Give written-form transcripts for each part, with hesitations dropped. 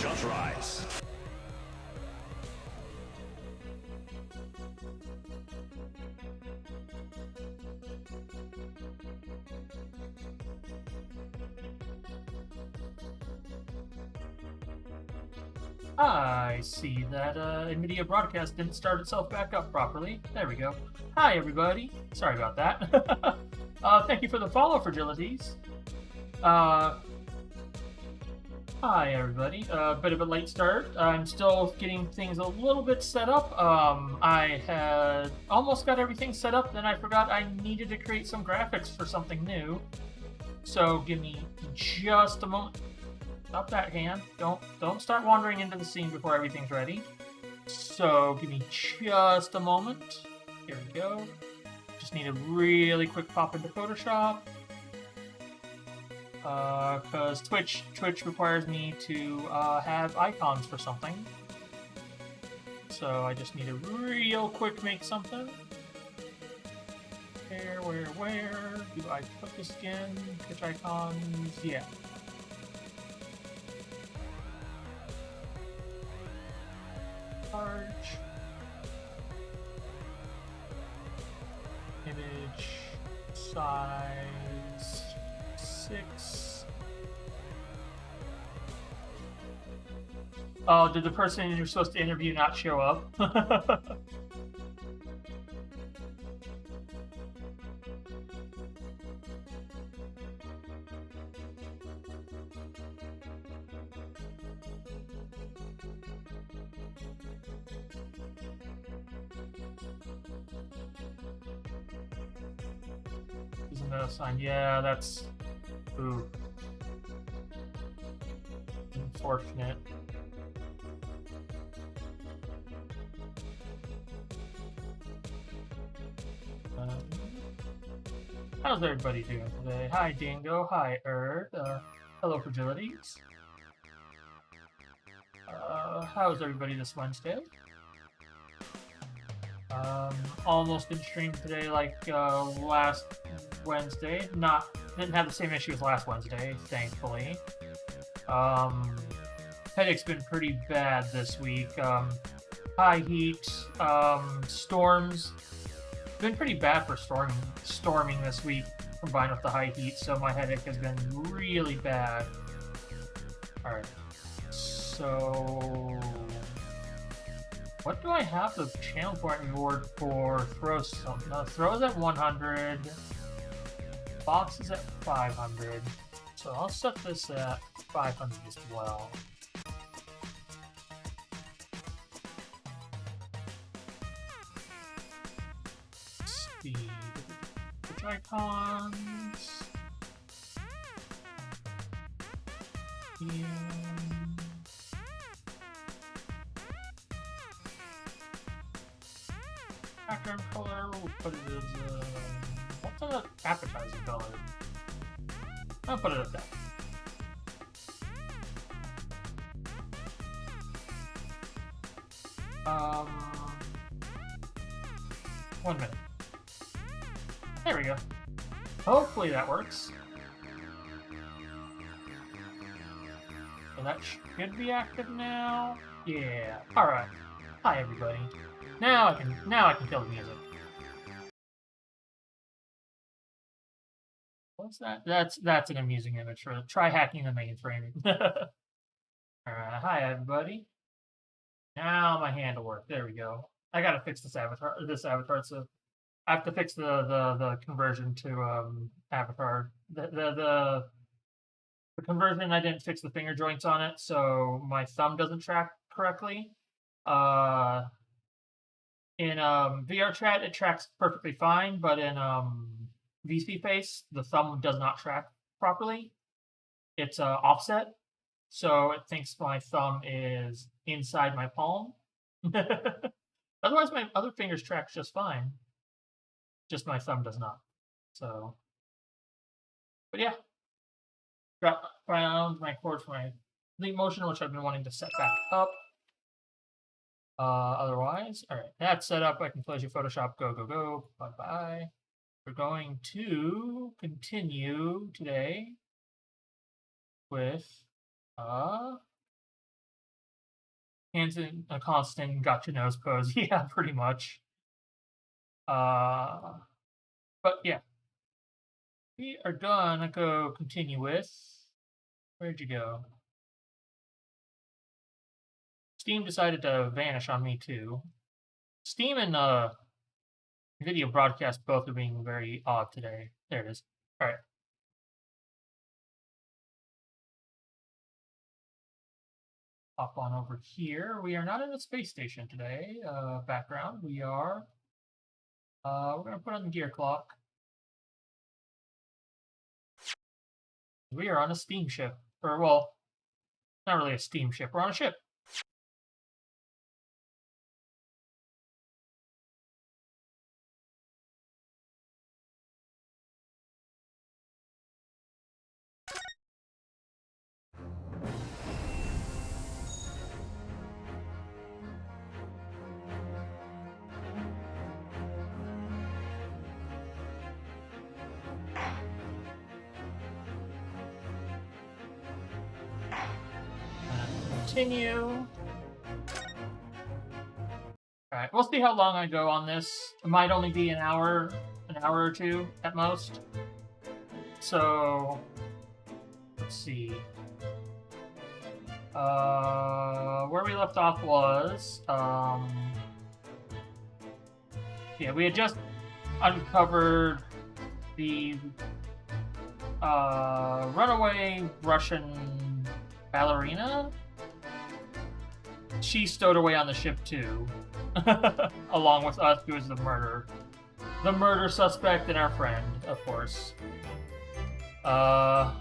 Shut rise. I see that NVIDIA broadcast didn't start itself back up properly. There we go. Hi, everybody. Sorry about that. Thank you for the follow, Fragilities. Hi, everybody. Bit of a late start. I'm still getting things a little bit set up. I had almost got everything set up, then I forgot I needed to create some graphics for something new. So give me just a moment. Stop that hand. Don't start wandering into the scene before everything's ready. So give me just a moment. Here we go. Just need a really quick pop into Photoshop. Because Twitch requires me to have icons for something. So I just need to real quick make something. Where do I put this again? Twitch icons, yeah. Large. Image size 6. Oh, did the person you're supposed to interview not show up? Isn't that a sign? Yeah, that's... Ooh. Unfortunate. How's everybody doing today? Hi, Dingo. Hi, Erd. Hello, Fragilities. How's everybody this Wednesday? Almost in stream today like last Wednesday. Didn't have the same issue as last Wednesday, thankfully. Headache's been pretty bad this week. High heat, storms. Been pretty bad for storming this week, combined with the high heat, so my headache has been really bad. Alright. So... what do I have the channel point reward for throws? Throws at 100. Box is at 500. So I'll set this at 500 as well. Speed. Which icons? Background color, we'll put it as what's an appetizing color? I'll put it at that. One minute. There we go. Hopefully that works. So that should be active now. Yeah. All right. Hi everybody. Now I can kill the music. What's that? That's an amusing image for try hacking the mainframe. Alright, hi everybody. Now my hand will work. There we go. I gotta fix this avatar, so I have to fix the conversion to avatar. The conversion, I didn't fix the finger joints on it, so my thumb doesn't track correctly. In VR chat, it tracks perfectly fine, but in VC face, the thumb does not track properly. It's offset, so it thinks my thumb is inside my palm. Otherwise, my other fingers track just fine. Just my thumb does not. So, but yeah, found my chords for my leap motion, which I've been wanting to set back up. Otherwise, all right, that's set up. I can close your Photoshop. Go, go, go. Bye, bye. We're going to continue today with hands in a constant gotcha nose pose. Yeah, pretty much. Uh, but yeah, we are gonna go continue with. Where'd you go? Steam decided to vanish on me too. Steam and video broadcast both are being very odd today. There it is. All right. Hop on over here. We are not in a space station today. Background. We are. We're gonna put on the gear clock. We are on a steamship, or well, not really a steamship. We're on a ship. Continue. All right, we'll see how long I go on this. It might only be an hour or two at most. So, let's see. Where we left off was, yeah, we had just uncovered the runaway Russian ballerina. She stowed away on the ship too, along with us, who is the murder suspect and our friend, of course. I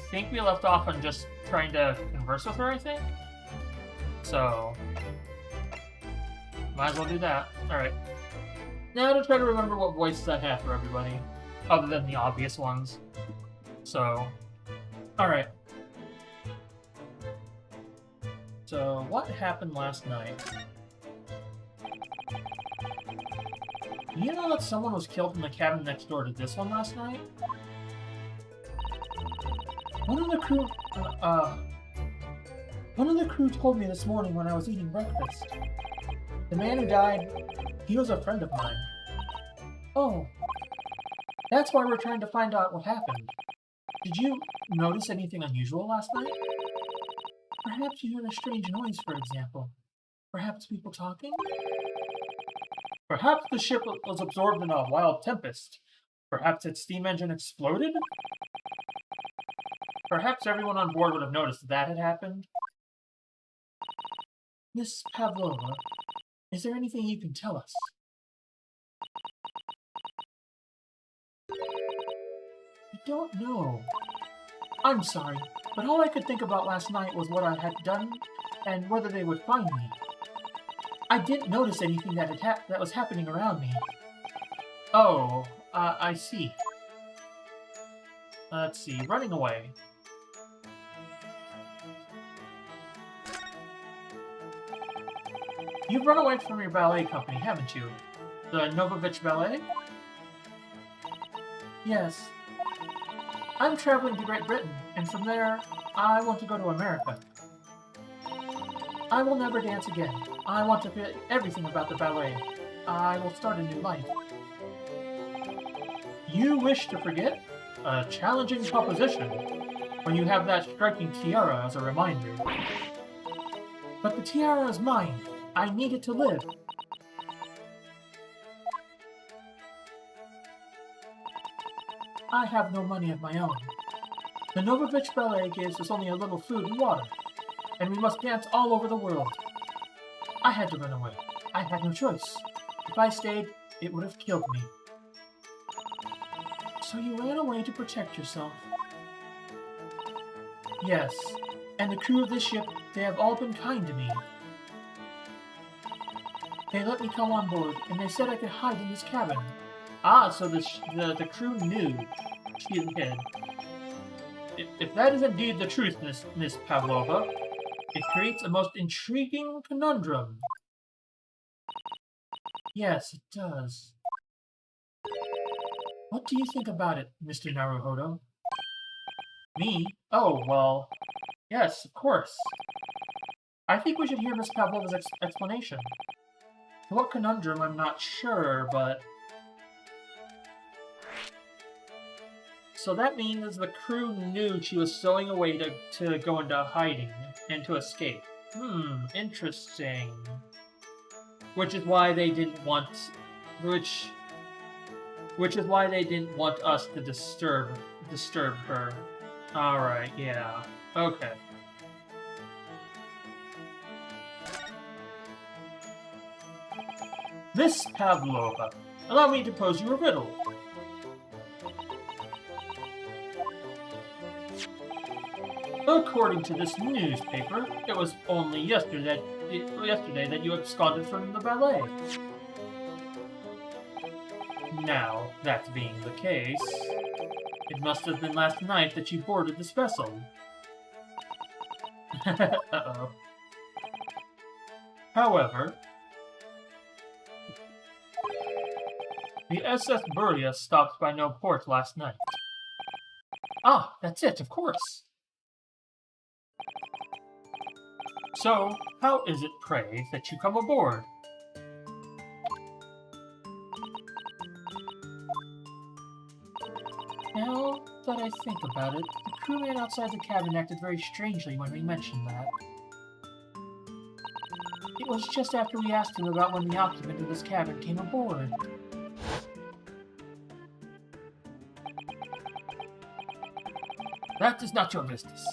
think we left off on just trying to converse with her, I think. So, might as well do that. Alright. Now to try to remember what voices I have for everybody, other than the obvious ones. So, alright. So, what happened last night? You know that someone was killed in the cabin next door to this one last night? One of the crew told me this morning when I was eating breakfast. The man who died, he was a friend of mine. Oh, that's why we're trying to find out what happened. Did you notice anything unusual last night? Perhaps you heard a strange noise, for example. Perhaps people talking? Perhaps the ship was absorbed in a wild tempest. Perhaps its steam engine exploded? Perhaps everyone on board would have noticed that had happened. Miss Pavlova, is there anything you can tell us? I don't know. I'm sorry, but all I could think about last night was what I had done and whether they would find me. I didn't notice anything that was happening around me. Oh, I see. Let's see, running away. You've run away from your ballet company, haven't you? The Novovich Ballet? Yes. I'm traveling to Great Britain, and from there, I want to go to America. I will never dance again. I want to forget everything about the ballet. I will start a new life. You wish to forget? A challenging proposition, when you have that striking tiara as a reminder. But the tiara is mine. I need it to live. I have no money of my own. The Novovich Ballet gives us only a little food and water, and we must dance all over the world. I had to run away. I had no choice. If I stayed, it would have killed me. So you ran away to protect yourself? Yes, and the crew of this ship, they have all been kind to me. They let me come on board, and they said I could hide in this cabin. Ah, so the crew knew she had hid. If that is indeed the truth, Miss Pavlova, it creates a most intriguing conundrum. Yes, it does. What do you think about it, Mr. Naruhodo? Me? Oh, well, yes, of course. I think we should hear Miss Pavlova's explanation. What conundrum, I'm not sure, but... So that means the crew knew she was stowing away to go into hiding and to escape. Interesting. Which is why they didn't want... Which is why they didn't want us to disturb her. Alright, yeah. Okay. Miss Pavlova, allow me to pose you a riddle. According to this newspaper, it was only yesterday that you absconded from the ballet. Now, that being the case, it must have been last night that you boarded this vessel. Uh-oh. However, the SS Buria stopped by no port last night. Ah, that's it, of course. So, how is it, pray, that you come aboard? Now that I think about it, the crewman outside the cabin acted very strangely when we mentioned that. It was just after we asked him about when the occupant of this cabin came aboard. That is not your business.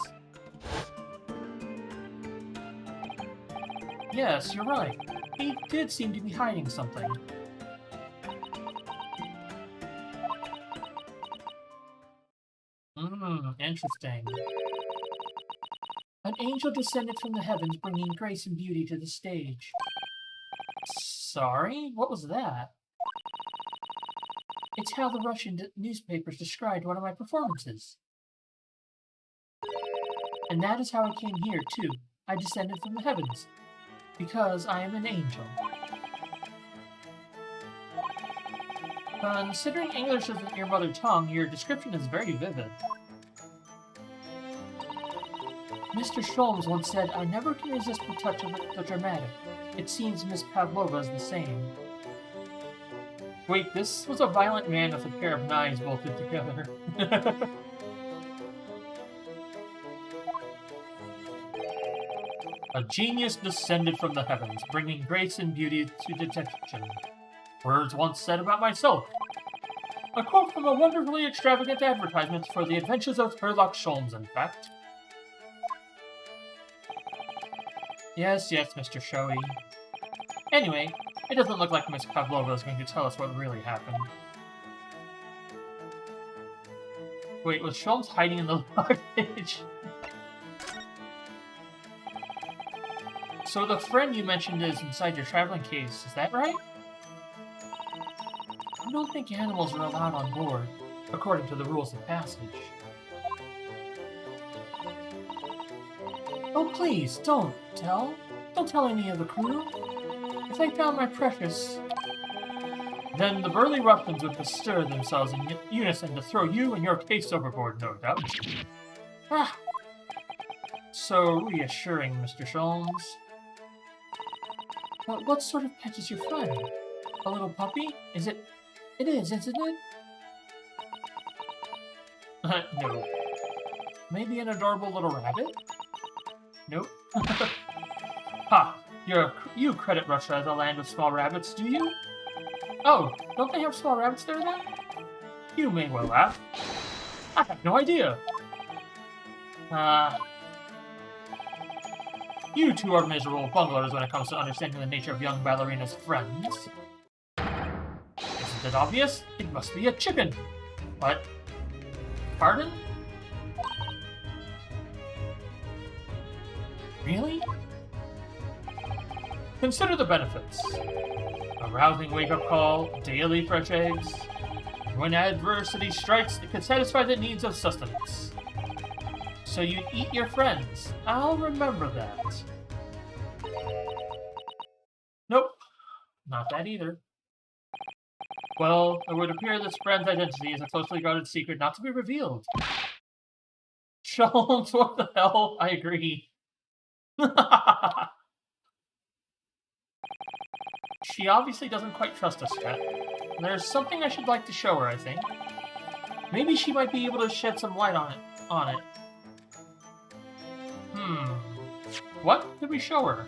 Yes, you're right. He did seem to be hiding something. Interesting. An angel descended from the heavens, bringing grace and beauty to the stage. Sorry? What was that? It's how the Russian newspapers described one of my performances. And that is how I came here, too. I descended from the heavens. Because I am an angel. Considering English isn't your mother tongue, your description is very vivid. Mr. Sholmes once said, I never can resist the touch of the dramatic. It seems Miss Pavlova is the same. Wait, this was a violent man with a pair of knives bolted together. A genius descended from the heavens, bringing grace and beauty to detection. Words once said about myself. A quote from a wonderfully extravagant advertisement for the adventures of Sherlock Sholmes, in fact. Yes, Mr. Showy. Anyway, it doesn't look like Miss Pavlova is going to tell us what really happened. Wait, was Sholmes hiding in the luggage? So the friend you mentioned is inside your traveling case, is that right? I don't think animals are allowed on board, according to the rules of passage. Oh please, don't tell. Don't tell any of the crew. If they found my precious... Then the burly ruffians would bestir themselves in unison to throw you and your case overboard, no doubt. Ah! So reassuring, Mr. Sholmes. But what sort of pet is your friend? A little puppy? It is, isn't it? No. Maybe an adorable little rabbit? Nope. Ha! You credit Russia as a land of small rabbits, do you? Oh, don't they have small rabbits there then? You may well laugh. I have no idea. You two are miserable bunglers when it comes to understanding the nature of young ballerina's friends. Isn't it obvious? It must be a chicken. What? Pardon? Really? Consider the benefits. A rousing wake-up call, daily fresh eggs. When adversity strikes, it can satisfy the needs of sustenance. So you eat your friends. I'll remember that. Nope. Not that either. Well, it would appear this friend's identity is a closely guarded secret not to be revealed. Sholmes, what the hell? I agree. She obviously doesn't quite trust us yet. There's something I should like to show her, I think. Maybe she might be able to shed some light on it. What could we show her?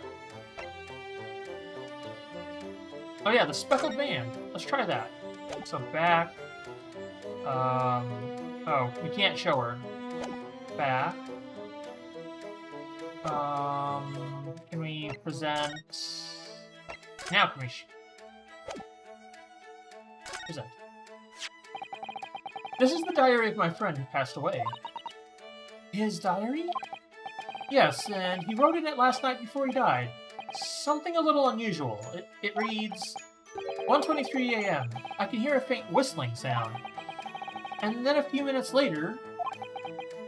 Oh yeah, the speckled band. Let's try that. So back. Oh, we can't show her. Back. Can we present? Now can we present? This is the diary of my friend who passed away. His diary? Yes, and he wrote in it last night before he died. Something a little unusual. It reads, 1:23 a.m. I can hear a faint whistling sound. And then a few minutes later,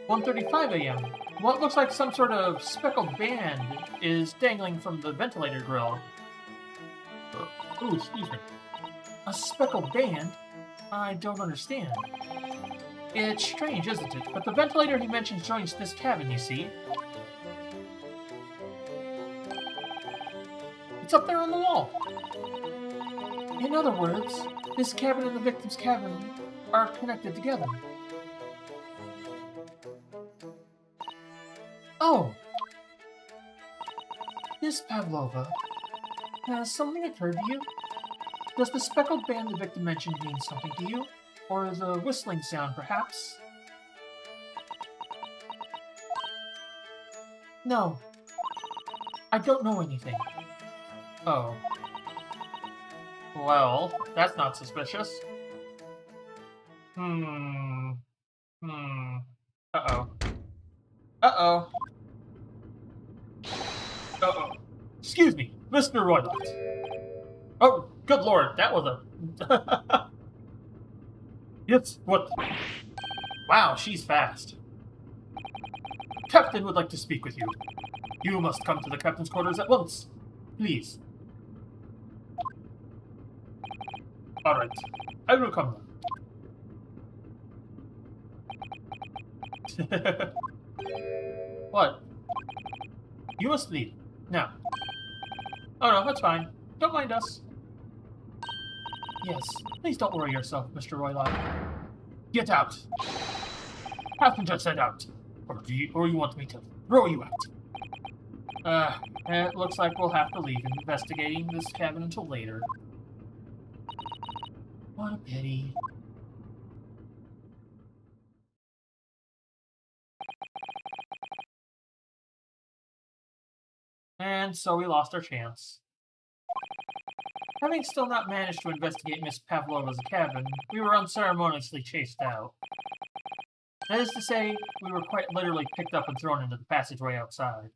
1:35 a.m. What looks like some sort of speckled band is dangling from the ventilator grill. Ooh, excuse me. A speckled band? I don't understand. It's strange, isn't it? But the ventilator he mentions joins this cabin, you see. It's up there on the wall. In other words, this cabin and the victim's cabin are connected together. Oh! Miss Pavlova, has something occurred to you? Does the speckled band the victim mentioned mean something to you? Or the whistling sound, perhaps? No. I don't know anything. Oh. Well, that's not suspicious. Uh-oh. Uh-oh. Uh-oh. Excuse me, Mr. Roylott. Oh, good lord, that was a... Yes, what? Wow, she's fast. Captain would like to speak with you. You must come to the captain's quarters at once. Please. Alright, I will come now. What? You must leave. Now. Oh no, that's fine. Don't mind us. Yes, please don't worry yourself, Mr. Roylott. Get out! Passenger said out. Or you want me to throw you out? It looks like we'll have to leave investigating this cabin until later. What a pity. And so we lost our chance. Having still not managed to investigate Miss Pavlova's cabin, we were unceremoniously chased out. That is to say, we were quite literally picked up and thrown into the passageway outside.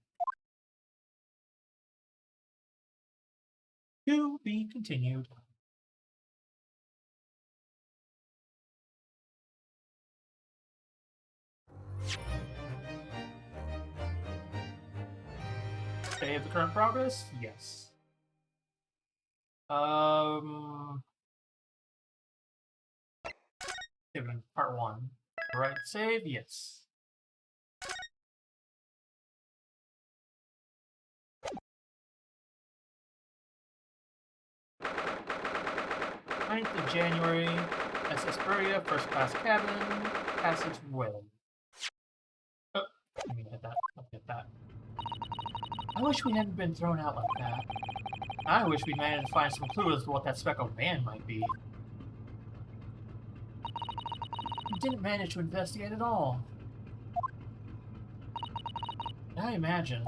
To be continued. Save the current progress? Yes. Given part 1. Right, save? Yes. of January, SS Buria, first class cabin, passageway. Oh, I mean, hit that. I'll hit that. I wish we hadn't been thrown out like that. I wish we managed to find some clue as to what that speckled band might be. We didn't manage to investigate at all. I imagine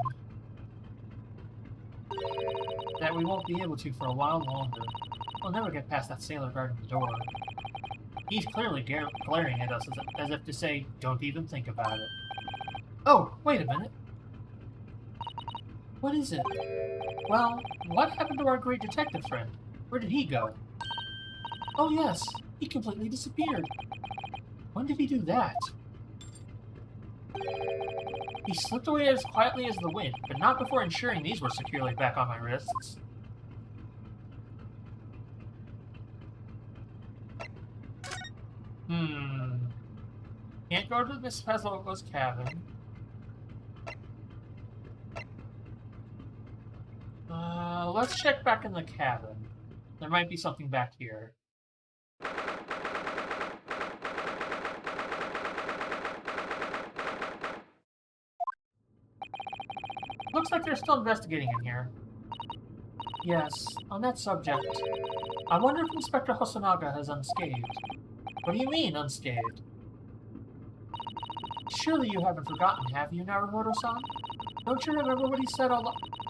that we won't be able to for a while longer. We'll never get past that sailor guarding the door. He's clearly glaring at us as if to say, don't even think about it. Oh, wait a minute. What is it? Well, what happened to our great detective friend? Where did he go? Oh yes, he completely disappeared. When did he do that? He slipped away as quietly as the wind, but not before ensuring these were securely back on my wrists. Can't go to Miss Pavlova's cabin. Let's check back in the cabin. There might be something back here. Looks like they're still investigating in here. Yes, on that subject, I wonder if Inspector Hosonaga has unscathed. What do you mean, unscathed? Surely you haven't forgotten, have you, Naruhodo-san? Don't you remember what he said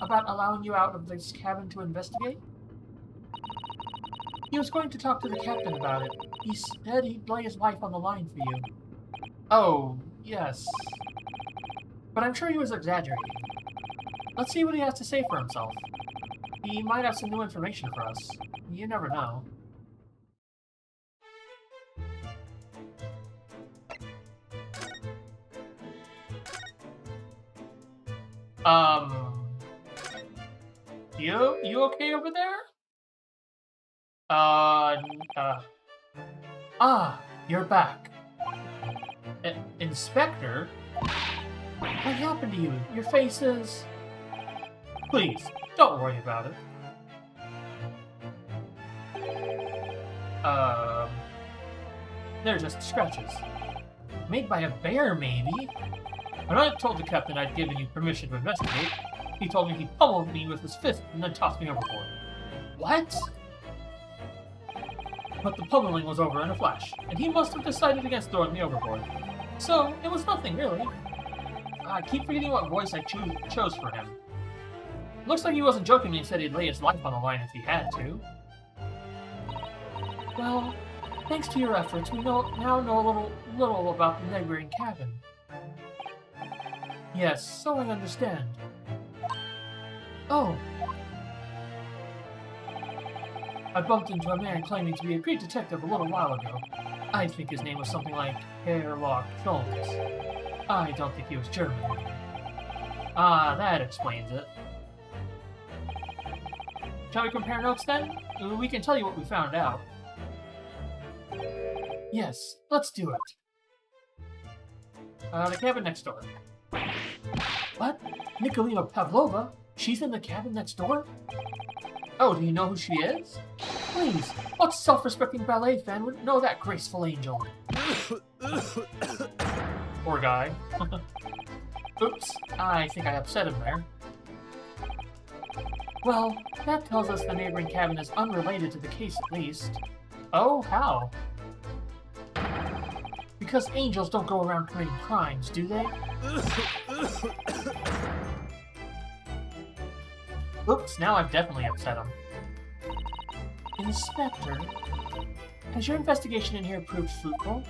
about allowing you out of this cabin to investigate? He was going to talk to the captain about it. He said he'd lay his life on the line for you. Oh, yes. But I'm sure he was exaggerating. Let's see what he has to say for himself. He might have some new information for us. You never know. You okay over there? You're back. Inspector? What happened to you? Your face is... Please, don't worry about it. They're just scratches. Made by a bear, maybe? When I told the captain I'd given you permission to investigate, he told me he pummeled me with his fist and then tossed me overboard. What? But the pummeling was over in a flash, and he must have decided against throwing me overboard. So, it was nothing, really. I keep forgetting what voice I chose for him. Looks like he wasn't joking when he said he'd lay his life on the line if he had to. Well, thanks to your efforts, we now know a little about the neighboring cabin. Yes, so I understand. Oh. I bumped into a man claiming to be a great detective a little while ago. I think his name was something like Sherlock Sholmes. I don't think he was German. Ah, that explains it. Shall we compare notes then? We can tell you what we found out. Yes, let's do it. The cabin next door. What? Nikolina Pavlova? She's in the cabin next door? Oh, do you know who she is? Please, what self-respecting ballet fan would know that graceful angel? Poor guy. Oops, I think I upset him there. Well, that tells us the neighboring cabin is unrelated to the case at least. Oh, how? Because angels don't go around committing crimes, do they? Oops, now I've definitely upset him. Inspector, has your investigation in here proved fruitful?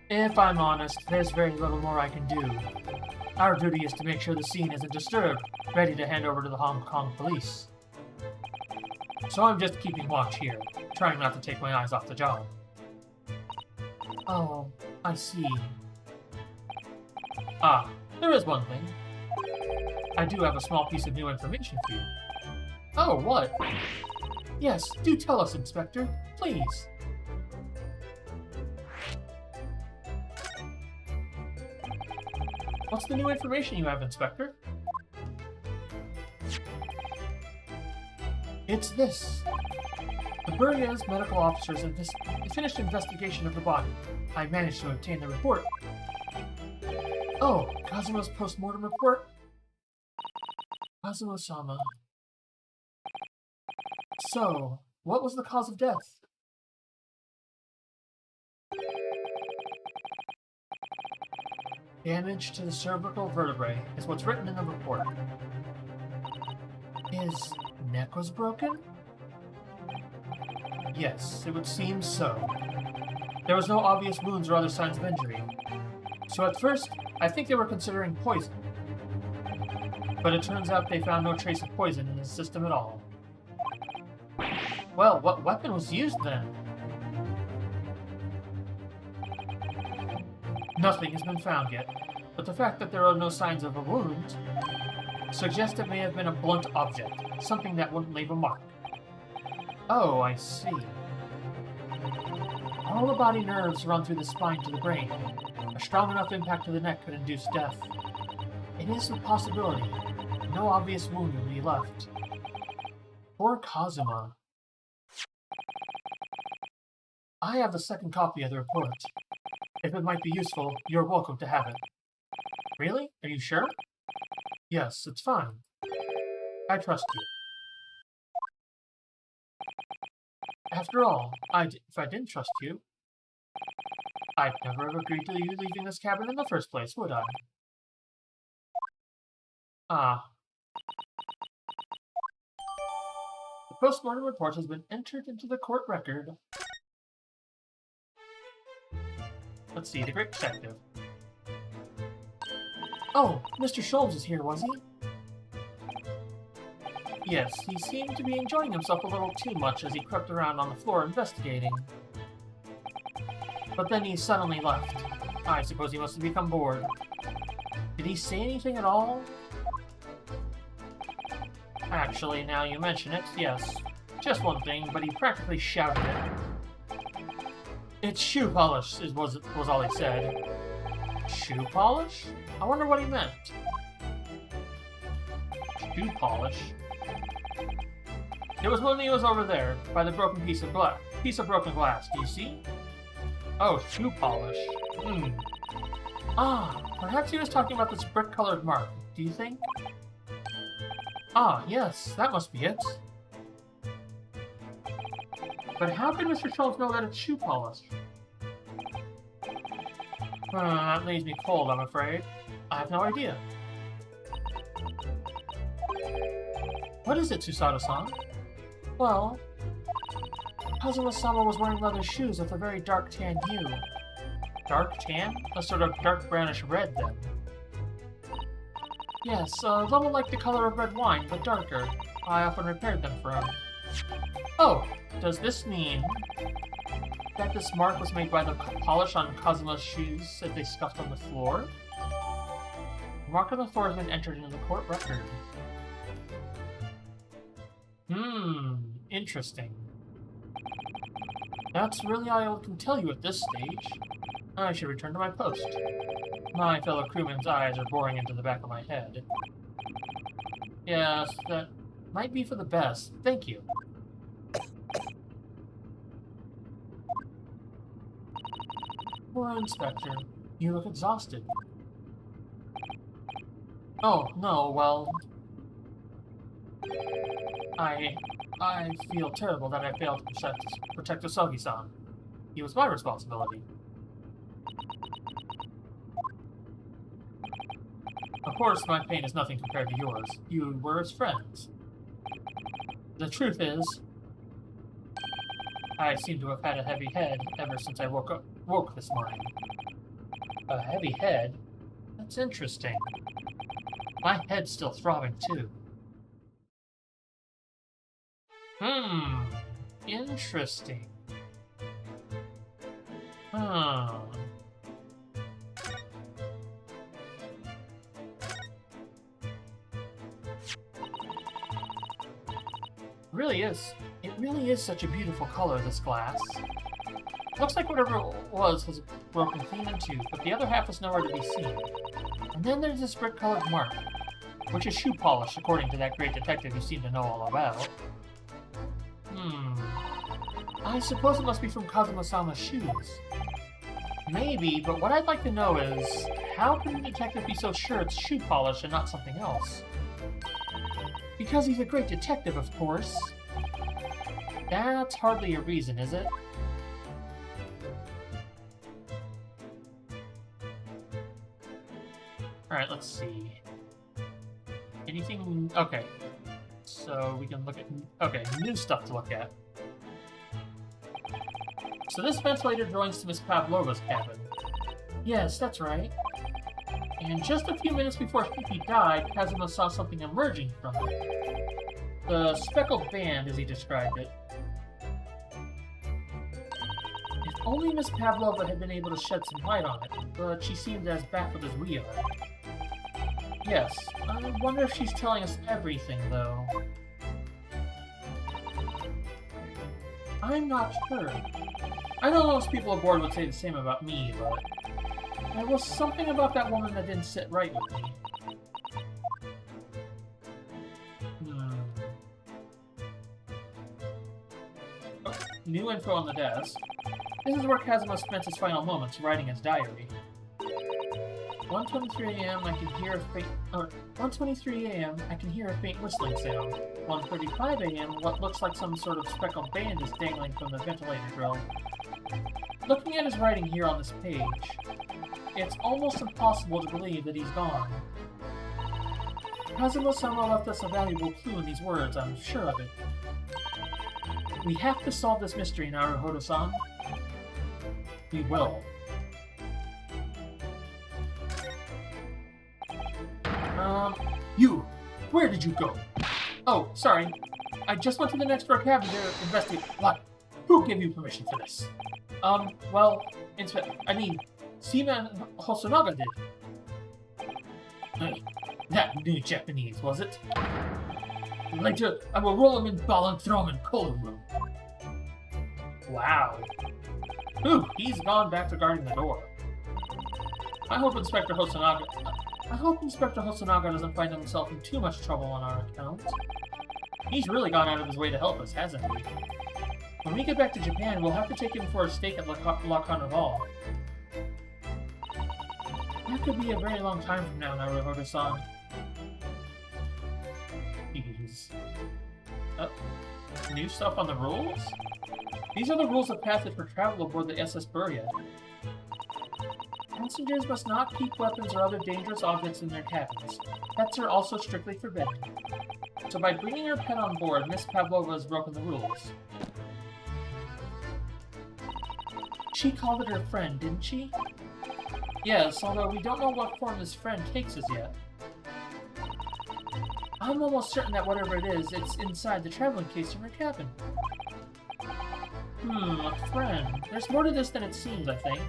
If I'm honest, there's very little more I can do. Our duty is to make sure the scene isn't disturbed, ready to hand over to the Hong Kong police. So I'm just keeping watch here, trying not to take my eyes off the job. Oh, I see. Ah, there is one thing. I do have a small piece of new information for you. Oh, what? Yes, do tell us, Inspector, please. What's the new information you have, Inspector? It's this. The Burria's medical officers have finished investigation of the body. I managed to obtain the report. Oh, Kazuma's post-mortem report? Kazuma-sama. So, what was the cause of death? Damage to the cervical vertebrae is what's written in the report. His neck was broken? Yes, it would seem so. There was no obvious wounds or other signs of injury. So at first, I think they were considering poison. But it turns out they found no trace of poison in his system at all. Well, what weapon was used then? Nothing has been found yet, but the fact that there are no signs of a wound suggests it may have been a blunt object, something that wouldn't leave a mark. Oh, I see. All the body nerves run through the spine to the brain. A strong enough impact to the neck could induce death. It is a possibility. No obvious wound would be left. Poor Kazuma. I have the second copy of the report. If it might be useful, you're welcome to have it. Really? Are you sure? Yes, it's fine. I trust you. After all, if I didn't trust you, I'd never have agreed to you leaving this cabin in the first place, would I? Ah. The postmortem report has been entered into the court record. Let's see, the Great Detective. Oh, Mr. Sholmes is here, was he? Yes, he seemed to be enjoying himself a little too much as he crept around on the floor investigating. But then he suddenly left. I suppose he must have become bored. Did he say anything at all? Actually, now you mention it, yes. Just one thing, but he practically shouted it. It's shoe polish, was all he said. Shoe polish? I wonder what he meant. Shoe polish? It was when he was over there, by the broken piece of broken glass, do you see? Oh, shoe polish. Ah, perhaps he was talking about this brick-colored mark, do you think? Ah, yes, that must be it. But how could Mr. Sholmes know that it's shoe polish? That leaves me cold, I'm afraid. I have no idea. What is it, Susato-san? Well, Kazuma-sama was wearing leather shoes of a very dark tan hue. Dark tan? A sort of dark brownish red, then. Yes, a little like the color of red wine, but darker. I often repaired them for him. Oh, does this mean that this mark was made by the polish on Kazuma's shoes as they scuffed on the floor? The mark on the floor has been entered into the court record. Interesting. That's really all I can tell you at this stage. I should return to my post. My fellow crewmen's eyes are boring into the back of my head. Yes, that might be for the best. Thank you. Poor Inspector. You look exhausted. Oh, no, well... I feel terrible that I failed to protect Osogi-san. He was my responsibility. Of course, my pain is nothing compared to yours. You were his friends. The truth is, I seem to have had a heavy head ever since I woke this morning. A heavy head? That's interesting. My head's still throbbing, too. Interesting. It really is such a beautiful color, this glass. Looks like whatever it was has broken clean in two, but the other half is nowhere to be seen. And then there's this brick-colored mark, which is shoe polish, according to that great detective you seem to know all about. I suppose it must be from Kazuma-sama's shoes. Maybe, but what I'd like to know is, how can the detective be so sure it's shoe polish and not something else? Because he's a great detective, of course. That's hardly a reason, is it? Alright, let's see. Anything... Okay. So we can look at... Okay, new stuff to look at. So this ventilator joins to Miss Pavlova's cabin. Yes, that's right. And just a few minutes before he died, Kazuma saw something emerging from it. The speckled band, as he described it. If only Miss Pavlova had been able to shed some light on it, but she seemed as baffled as we are. Yes, I wonder if she's telling us everything, though. I'm not sure. I know most people aboard would say the same about me, but there was something about that woman that didn't sit right with me. New info on the desk. This is where Kazuma spent his final moments, writing his diary. 1:23 a.m. I can hear a faint... 1:23 a.m. I can hear a faint whistling sound. 1:35 a.m. What looks like some sort of speckled band is dangling from the ventilator grill. Looking at his writing here on this page, it's almost impossible to believe that he's gone. Kazuma-sama left us a valuable clue in these words, I'm sure of it. We have to solve this mystery, Naruhodo-san. We will. You! Where did you go? Oh, sorry. I just went to the next door cabin to investigate. What? Who gave you permission for this? Well, Seaman Hosonaga did. That new Japanese, was it? Later, I will roll him in ball and throw him in cold room. Wow. Ooh, he's gone back to guarding the door. I hope Inspector Hosonaga doesn't find himself in too much trouble on our account. He's really gone out of his way to help us, hasn't he? When we get back to Japan, we'll have to take him for a stake at La Carnival. That could be a very long time from now, Naruhodo-san. Jeez. New stuff on the rules? These are the rules of passage for travel aboard the SS Burya. Passengers must not keep weapons or other dangerous objects in their cabins. Pets are also strictly forbidden. So by bringing her pet on board, Miss Pavlova has broken the rules. She called it her friend, didn't she? Yes, although we don't know what form this friend takes as yet. I'm almost certain that whatever it is, it's inside the traveling case in her cabin. A friend. There's more to this than it seems, I think.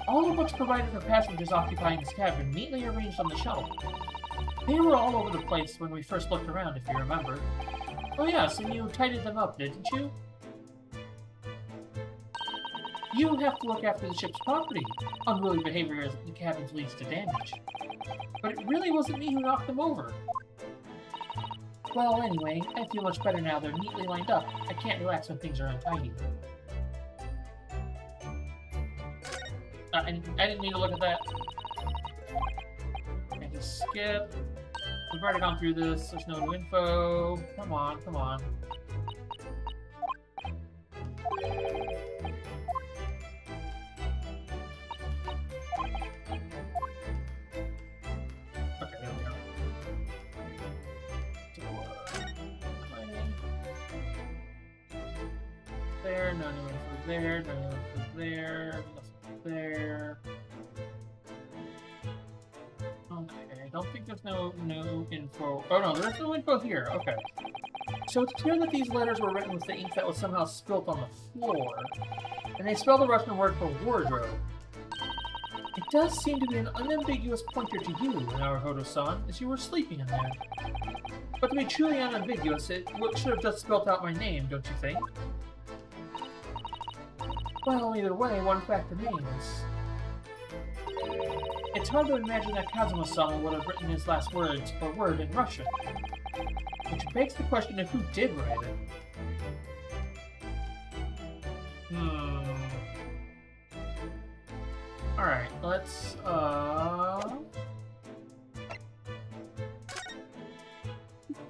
All the books provided for passengers occupying this cabin, neatly arranged on the shelf. They were all over the place when we first looked around, if you remember. Oh yes, and you tidied them up, didn't you? You have to look after the ship's property. Unruly behavior in the cabins leads to damage. But it really wasn't me who knocked them over. Well, anyway, I feel much better now they're neatly lined up. I can't relax when things are untidy. I didn't mean to look at that. I just skip. We've already gone through this. There's no new info. Come on, come on. Okay, there we go. There, no new info there, no new info there. There. Okay, I don't think there's no new info. Oh no, there's no info here. Okay. So it's clear that these letters were written with the ink that was somehow spilt on the floor. And they spell the Russian word for wardrobe. It does seem to be an unambiguous pointer to you, Naruhodo-san, as you were sleeping in there. But to be truly unambiguous, it should have just spelt out my name, don't you think? Well, either way, one fact remains. It's hard to imagine that Kazuma-sama would have written his last words or word in Russian. Which begs the question of who did write it. Alright, let's,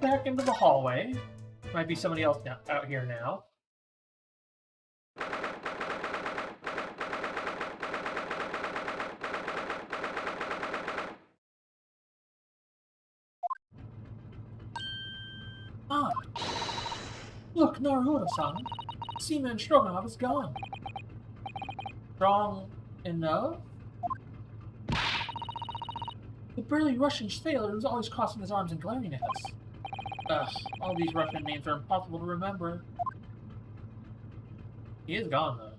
back into the hallway. Might be somebody else out here now. Ah! Look, Naruhodo-san! Seaman Stroganoff is gone. Strong enough? The burly Russian sailor who's always crossing his arms and glaring at us. Ugh, all these Russian names are impossible to remember. He is gone, though.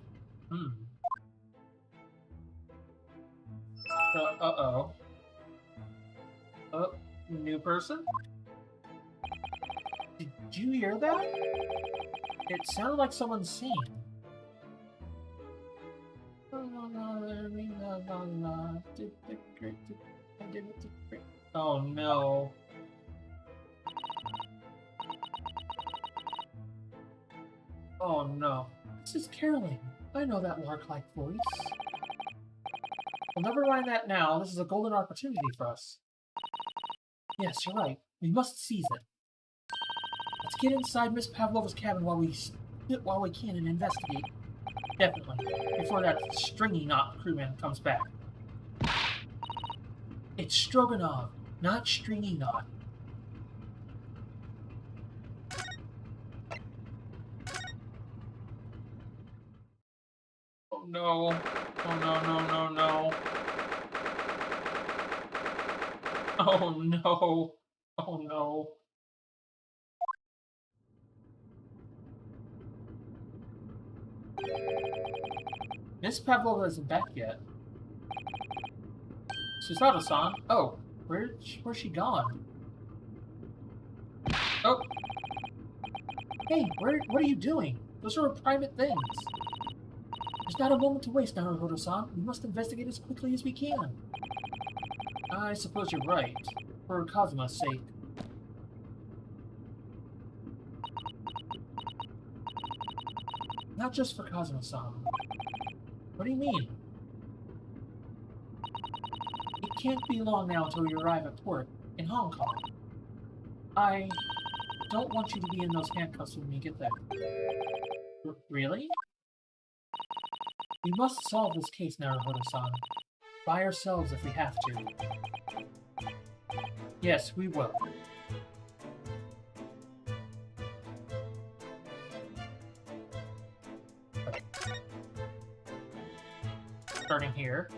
Uh-oh. Oh, new person? Did you hear that? It sounded like someone singing. Oh no. Oh no. This is Caroline. I know that lark-like voice. Well, never mind that now. This is a golden opportunity for us. Yes, you're right. We must seize it. Let's get inside Miss Pavlova's cabin while we can and investigate. Definitely. Before that stringy knot crewman comes back. It's Stroganoff, not stringy knot. Oh no. Oh no, no, no, no. Oh no. Oh no. Miss Pavlova isn't back yet. Susato-san? Oh, where's she gone? Oh. Hey, what are you doing? Those are private things. There's not a moment to waste, Naruhodo-san. We must investigate as quickly as we can. I suppose you're right. For Kazuma's sake. Not just for Kazuma-san. What do you mean? It can't be long now until we arrive at port in Hong Kong. I don't want you to be in those handcuffs when we get there. Really? We must solve this case, Naruhodo-san. By ourselves if we have to. Yes, we will. Starting here.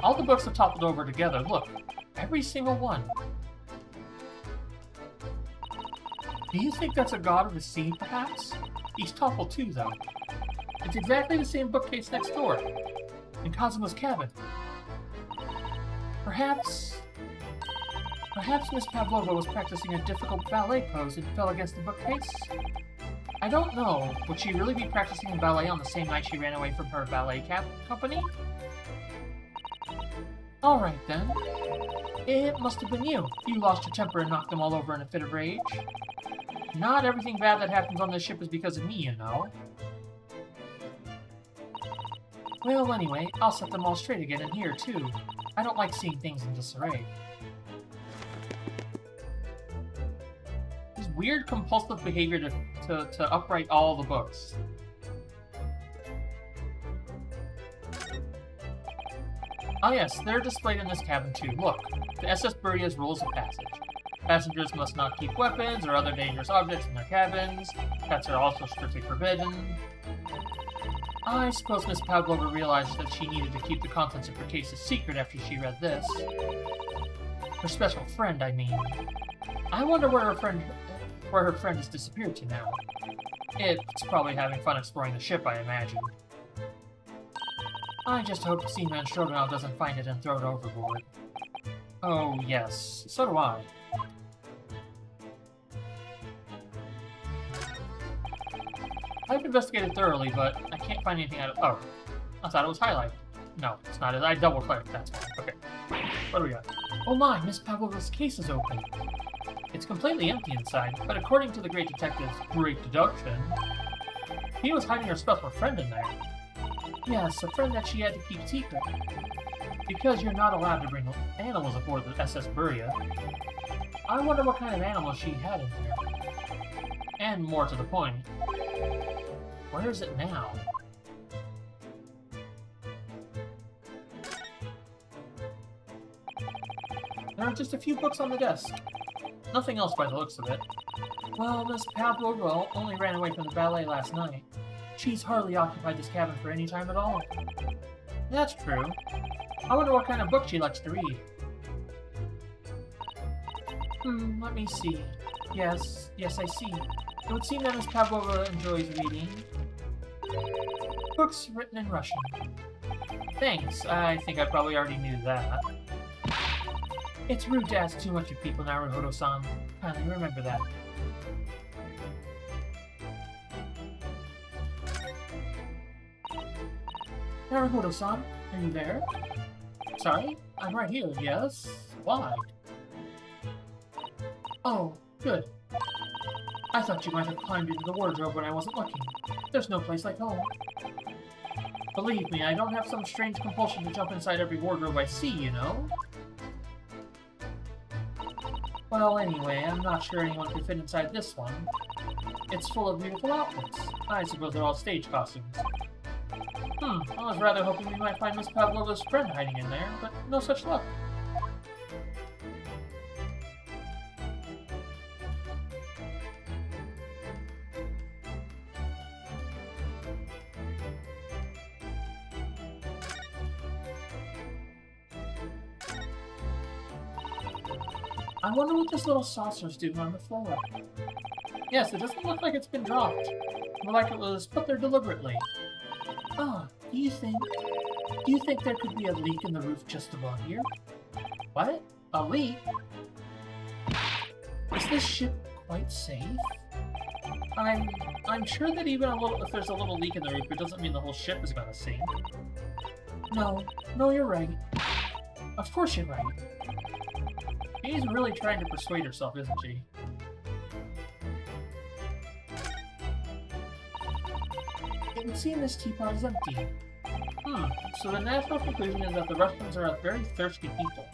All the books are toppled over together. Look, every single one. Do you think that's a god of the sea, perhaps? He's toppled too, though. It's exactly the same bookcase next door, in Kazuma's cabin. Perhaps Miss Pavlova was practicing a difficult ballet pose and fell against the bookcase? I don't know. Would she really be practicing ballet on the same night she ran away from her ballet company? Alright then. It must have been you. You lost your temper and knocked them all over in a fit of rage. Not everything bad that happens on this ship is because of me, you know. Well, anyway, I'll set them all straight again in here, too. I don't like seeing things in disarray. This weird compulsive behavior to upright all the books. Oh yes, they're displayed in this cabin too. Look, the SS Buria's rules of passage. Passengers must not keep weapons or other dangerous objects in their cabins. Pets are also strictly forbidden. I suppose Miss Pavlova realized that she needed to keep the contents of her case a secret after she read this. Her special friend, I mean. I wonder where her friend has disappeared to now. It's probably having fun exploring the ship, I imagine. I just hope Seaman Stroganoff doesn't find it and throw it overboard. Oh, yes. So do I. I've investigated thoroughly, but I can't find anything out of... Oh. I thought it was highlighted. No, it's not. I double-clicked. That's fine. Okay. What do we got? Oh my, Miss Pavlova's case is open. It's completely empty inside, but according to the Great Detective's great deduction, he was hiding her special friend in there. Yes, a friend that she had to keep secret. Because you're not allowed to bring animals aboard the SS Buria. I wonder what kind of animals she had in there. And more to the point, where is it now? There are just a few books on the desk. Nothing else by the looks of it. Well, Miss Pavlova only ran away from the ballet last night. She's hardly occupied this cabin for any time at all. That's true. I wonder what kind of book she likes to read. Let me see. Yes, I see. It would seem that Miss Pavlova enjoys reading books written in Russian. Thanks, I think I probably already knew that. It's rude to ask too much of people, Naruhodo-san. Kindly remember that. Naruhodo-san, are you there? Sorry? I'm right here, yes? Why? Oh, good. I thought you might have climbed into the wardrobe when I wasn't looking. There's no place like home. Believe me, I don't have some strange compulsion to jump inside every wardrobe I see, you know? Well, anyway, I'm not sure anyone could fit inside this one. It's full of beautiful outfits. I suppose they're all stage costumes. I was rather hoping we might find Miss Pavlova's friend hiding in there, but no such luck. I wonder what this little saucer's doing on the floor. Yes, it doesn't look like it's been dropped. More like it was put there deliberately. Do you think there could be a leak in the roof just above here? What? A leak? Is this ship quite safe? I'm sure that even if there's a little leak in the roof, it doesn't mean the whole ship is gonna sink. No, you're right. Of course you're right. She's really trying to persuade herself, isn't she? It would seem this teapot is empty. So the natural conclusion is that the Russians are a very thirsty people.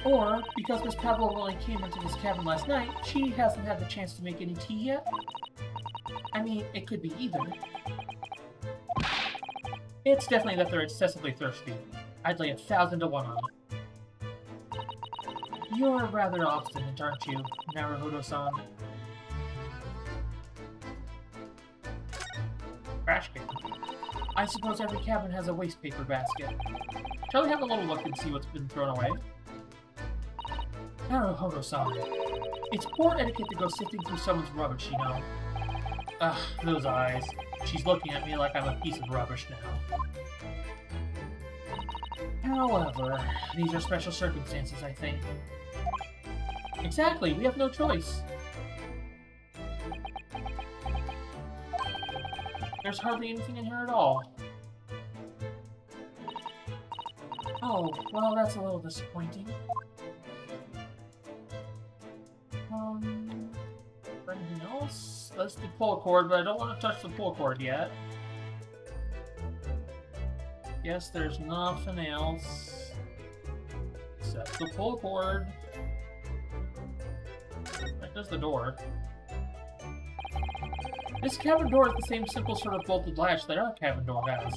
Or, because Miss Pavlova only came into this cabin last night, she hasn't had the chance to make any tea yet? I mean, it could be either. It's definitely that they're excessively thirsty. I'd lay 1,000 to 1 on it. You're rather obstinate, aren't you, Naruhodo-san? Trash can. I suppose every cabin has a waste paper basket. Shall we have a little look and see what's been thrown away? Naruhodo-san. It's poor etiquette to go sifting through someone's rubbish, you know. Ugh, those eyes. She's looking at me like I'm a piece of rubbish now. However, these are special circumstances, I think. Exactly, we have no choice. There's hardly anything in here at all. Oh, well, that's a little disappointing. Anything else? That's the pull cord, but I don't want to touch the pull cord yet. Yes, there's nothing else except the pull cord. Right, there's the door. This cabin door has the same simple sort of bolted latch that our cabin door has.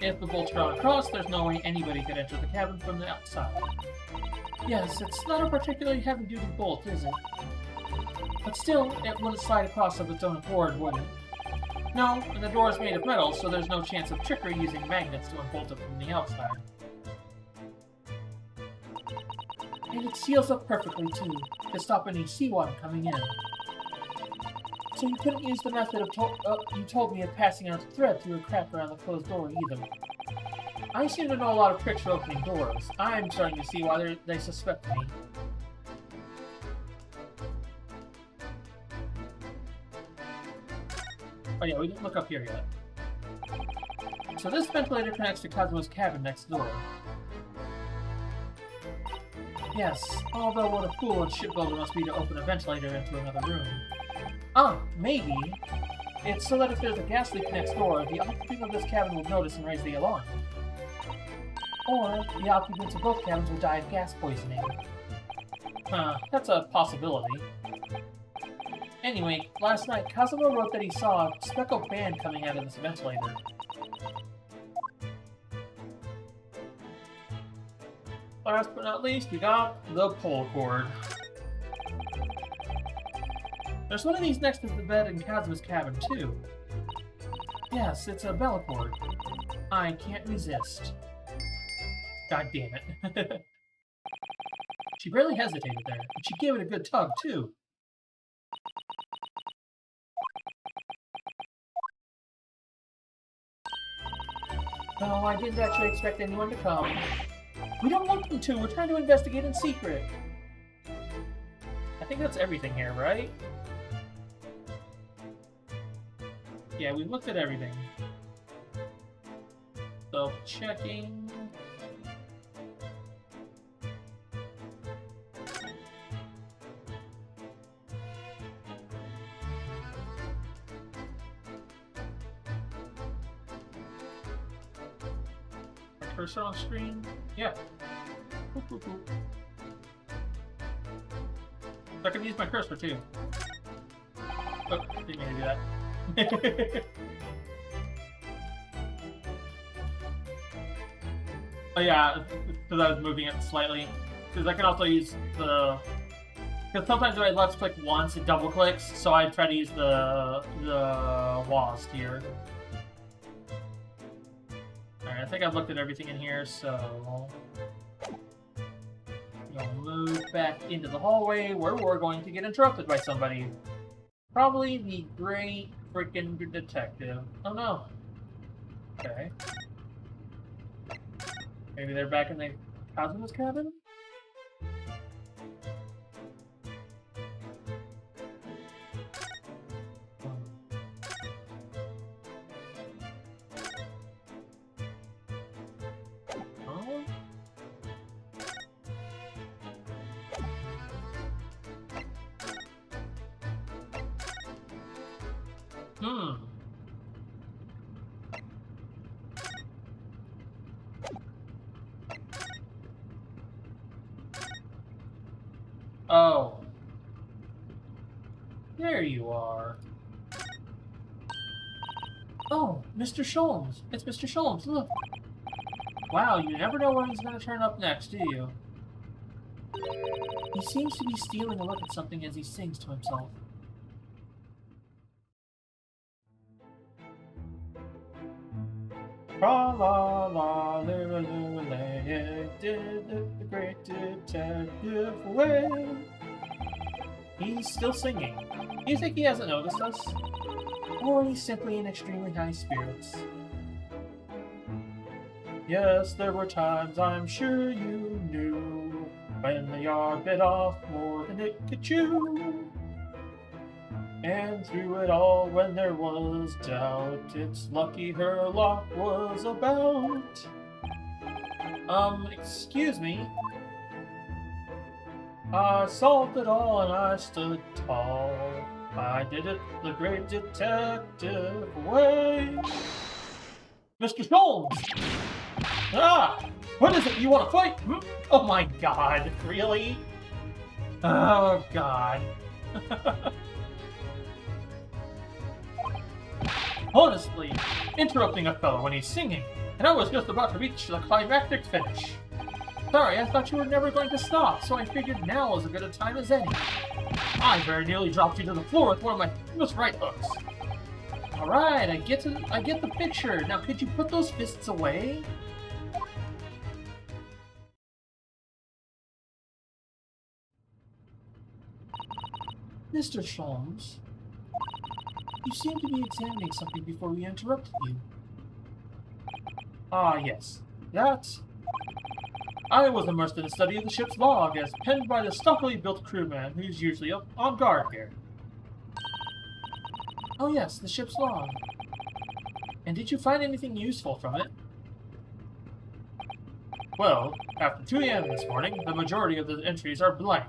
If the bolt's drawn across, there's no way anybody could enter the cabin from the outside. Yes, it's not a particularly heavy-duty bolt, is it? But still, it wouldn't slide across of its own accord, would it? No, and the door is made of metal, so there's no chance of trickery using magnets to unbolt it from the outside. And it seals up perfectly, too, to stop any seawater coming in. So you couldn't use the method of you told me of passing out a thread through a crack around the closed door, either. I seem to know a lot of tricks for opening doors. I'm starting to see why they suspect me. Oh yeah, we didn't look up here yet. So this ventilator connects to Kazuo's cabin next door. Yes, although what a fool a shipbuilder must be to open a ventilator into another room. Maybe. It's so that if there's a gas leak next door, the occupant of this cabin will notice and raise the alarm. Or the occupants of both cabins will die of gas poisoning. That's a possibility. Anyway, last night, Kazuo wrote that he saw a speckled band coming out of this ventilator. Last but not least, we got the pull cord. There's one of these next to the bed in Kazuo's cabin, too. Yes, it's a bell cord. I can't resist. God damn it. She barely hesitated there, and she gave it a good tug, too. No, I didn't actually expect anyone to come. We don't want them to. We're trying to investigate in secret. I think that's everything here, right? Yeah, we looked at everything. So, checking. cursor on screen? Yeah. Boop, boop, boop. I can use my cursor too. Oh, didn't mean to do that. Oh yeah, because I was moving it slightly. Because I can also use the... Because sometimes if I left click once, it double clicks, so I try to use the WASD here. Alright, I think I've looked at everything in here, so... I'll move back into the hallway where we're going to get interrupted by somebody. Probably the great freaking detective. Oh no. Okay. Maybe they're back in the Cosmo's cabin? Oh. There you are. Oh, Mr. Sholmes. It's Mr. Sholmes, look. Wow, you never know when he's going to turn up next, do you? He seems to be stealing a look at something as he sings to himself. La la la, did the great detective away. He's still singing. Do you think he hasn't noticed us? Or he's simply in extremely high spirits? Yes, there were times I'm sure you knew when the yard bit off more than it could chew. And through it all, when there was doubt, it's lucky her luck was about. Excuse me. I solved it all and I stood tall. I did it the great detective way. Mr. Sholmes! Ah! What is it? You want to fight? Hmm? Oh my god, really? Oh god. Honestly, interrupting a fellow when he's singing, and I was just about to reach the climactic finish. Sorry, I thought you were never going to stop, so I figured now was as good a time as any. I very nearly dropped you to the floor with one of my Phoenix Wright hooks. Alright, I get the picture. Now could you put those fists away? Mr. Sholmes, you seem to be examining something before we interrupted you. Ah, yes. That... I was immersed in a study of the ship's log, as penned by the stockily built crewman who's usually up on guard here. Oh yes, the ship's log. And did you find anything useful from it? Well, after 2 a.m. this morning, the majority of the entries are blank.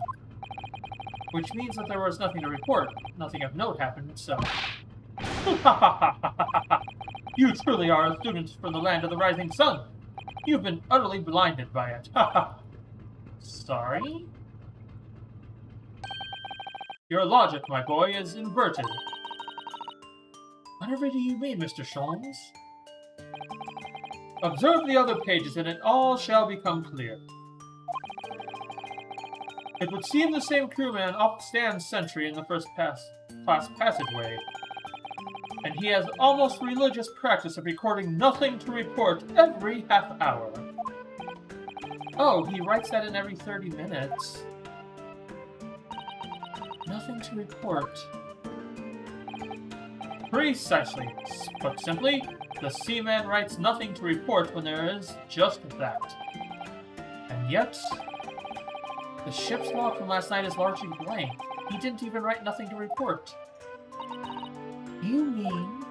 Which means that there was nothing to report. Nothing of note happened, so... You truly are a student from the land of the rising sun. You've been utterly blinded by it. Sorry? Your logic, my boy, is inverted. Whatever do you mean, Mr. Sholmes? Observe the other pages, and it all shall become clear. It would seem the same crewman oft stands sentry in the first-class passageway, and he has almost religious practice of recording nothing to report every half-hour. Oh, he writes that in every 30 minutes. Nothing to report. Precisely. Put simply, the seaman writes nothing to report when there is just that. And yet, the ship's log from last night is largely blank. He didn't even write nothing to report. You mean...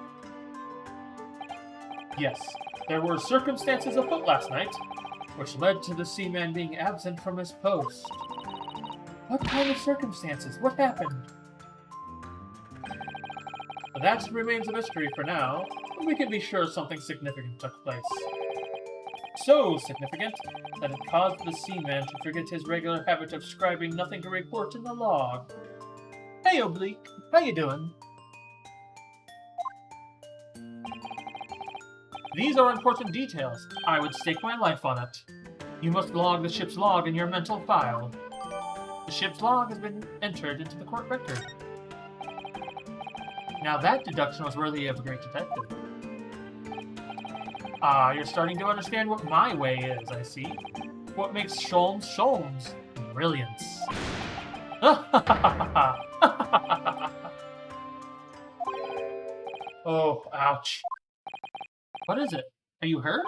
Yes, there were circumstances afoot last night, which led to the seaman being absent from his post. What kind of circumstances? What happened? That remains a mystery for now, but we can be sure something significant took place. so significant that it caused the seaman to forget his regular habit of scribing nothing to report in the log. Hey, Oblique, how you doing? These are important details. I would stake my life on it. You must log the ship's log in your mental file. The ship's log has been entered into the court record. Now that deduction was worthy of a great detective. Ah, you're starting to understand what my way is, I see. What makes Sholmes Sholmes? Brilliance. Oh, ouch. What is it? Are you hurt?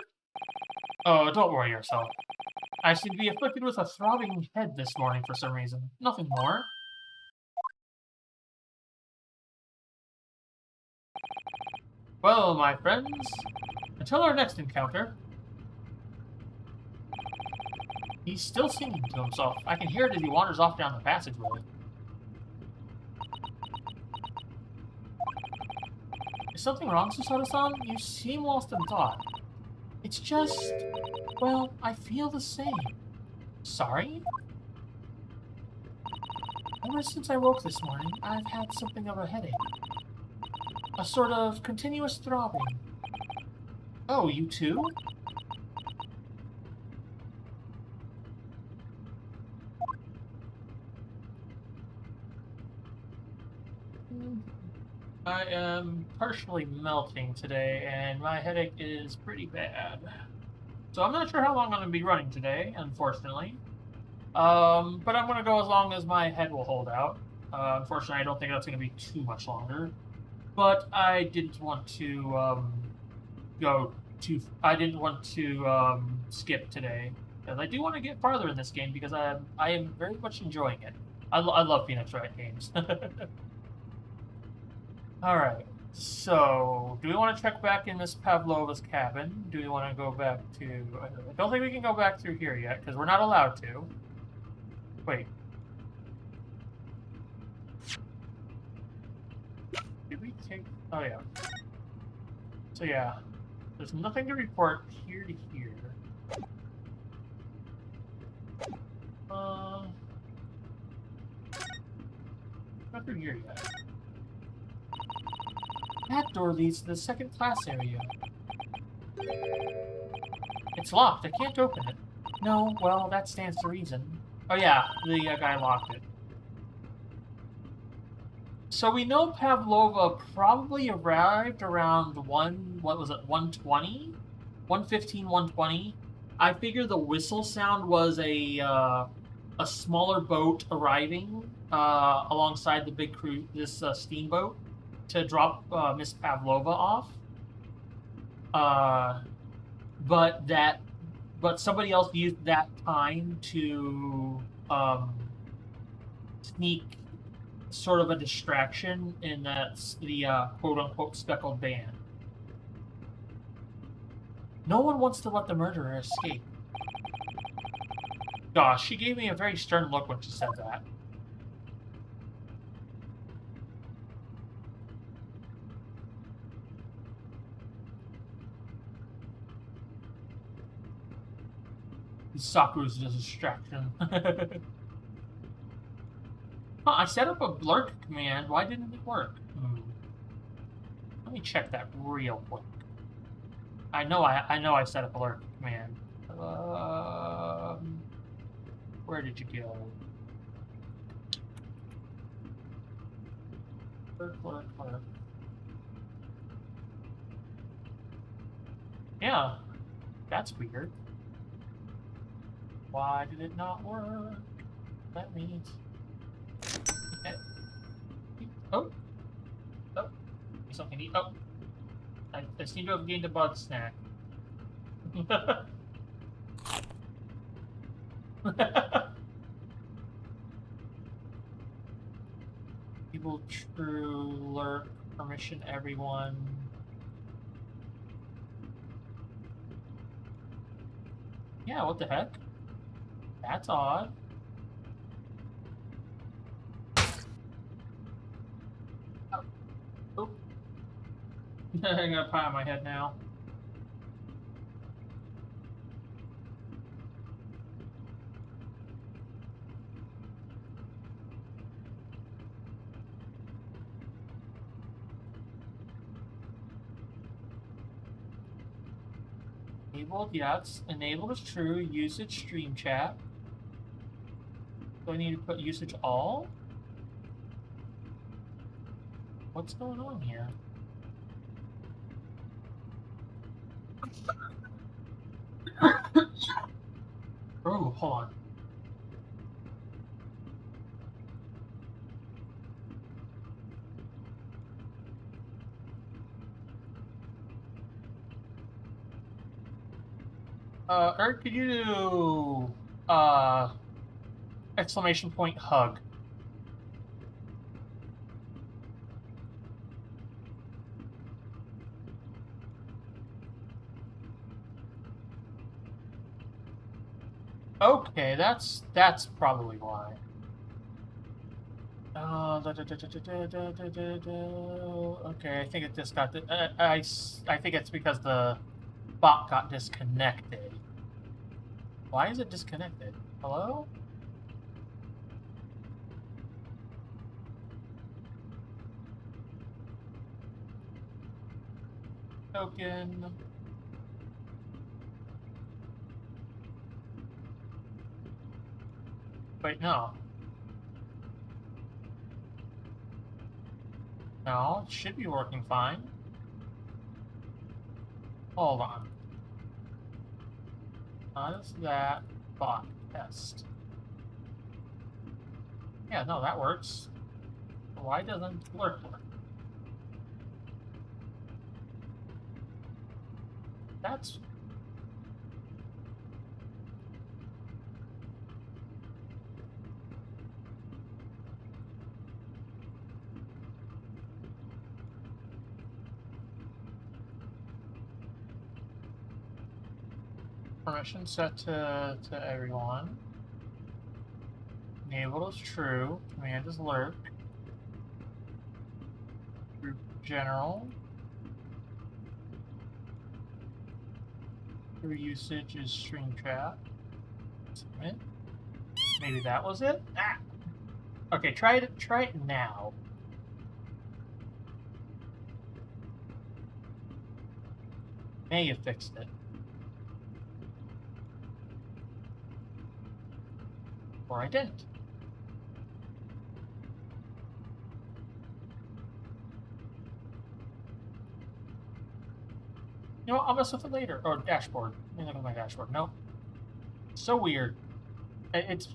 Oh, don't worry yourself. I seem to be afflicted with a throbbing head this morning for some reason. Nothing more. Well, my friends, until our next encounter. He's still singing to himself. I can hear it as he wanders off down the passageway. Is something wrong, Susato-san? You seem lost in thought. It's just... well, I feel the same. Sorry? Ever since I woke this morning, I've had something of a headache. A sort of continuous throbbing. Oh, you too? I am partially melting today, and my headache is pretty bad. So I'm not sure how long I'm going to be running today, unfortunately. But I'm going to go as long as my head will hold out. Unfortunately, I don't think that's going to be too much longer. But I didn't want to I didn't want to skip today, because I do want to get farther in this game because I am very much enjoying it. I love Phoenix Wright games. All right. So, do we want to check back in Miss Pavlova's cabin? Do we want to go back to... I don't think we can go back through here yet, because we're not allowed to. Wait. Did we take... oh, yeah. So, yeah. There's nothing to report here to here. Not through here yet. That door leads to the second class area. It's locked. I can't open it. No, well, that stands to reason. Oh yeah, the guy locked it. So we know Pavlova probably arrived around 120? 115, 120. I figure the whistle sound was a smaller boat arriving alongside the big cruise, this steamboat, to drop Miss Pavlova off. But somebody else used that time to sneak sort of a distraction, and that's the quote-unquote speckled band. No one wants to let the murderer escape. Gosh, she gave me a very stern look when she said that. Saku's just a distraction. Huh, I set up a blurk command. Why didn't it work? Let me check that real quick. I know I set up a blurk command. Where did you go? Blurk. Yeah, that's weird. Why did it not work? That means... okay. Oh! Something. Oh! I seem to have gained a bud snack. People true lurk, permission everyone. Yeah, what the heck? That's odd. Oh. I got a pie on my head now. Enabled, yes. Enabled is true. Usage stream chat. Do I need to put usage all? What's going on here? Oh, hold on. Eric, could you do exclamation point hug? Okay, that's probably why. Okay, I think it just got I think it's because the bot got disconnected. Why is it disconnected? Hello? Token. Wait, no. No, it should be working fine. Hold on. How does that bot test? Yeah, no, that works. Why doesn't alert work? That's... Permission set to everyone. Enabled is true. Command is lurk. Group general. Your usage is stream chat. Submit. Maybe that was it? Ah! Okay, try it now. May have fixed it. Or I didn't. You know what, I'll mess with it later. Or dashboard. Let me look at my dashboard. Nope. So weird. It's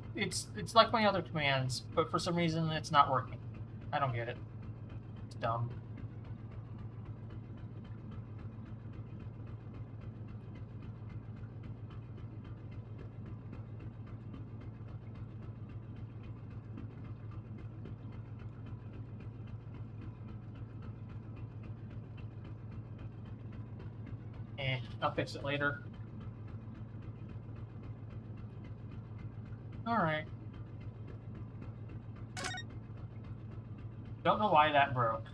like my other commands, but for some reason it's not working. I don't get it. It's dumb. I'll fix it later. Alright. Don't know why that broke.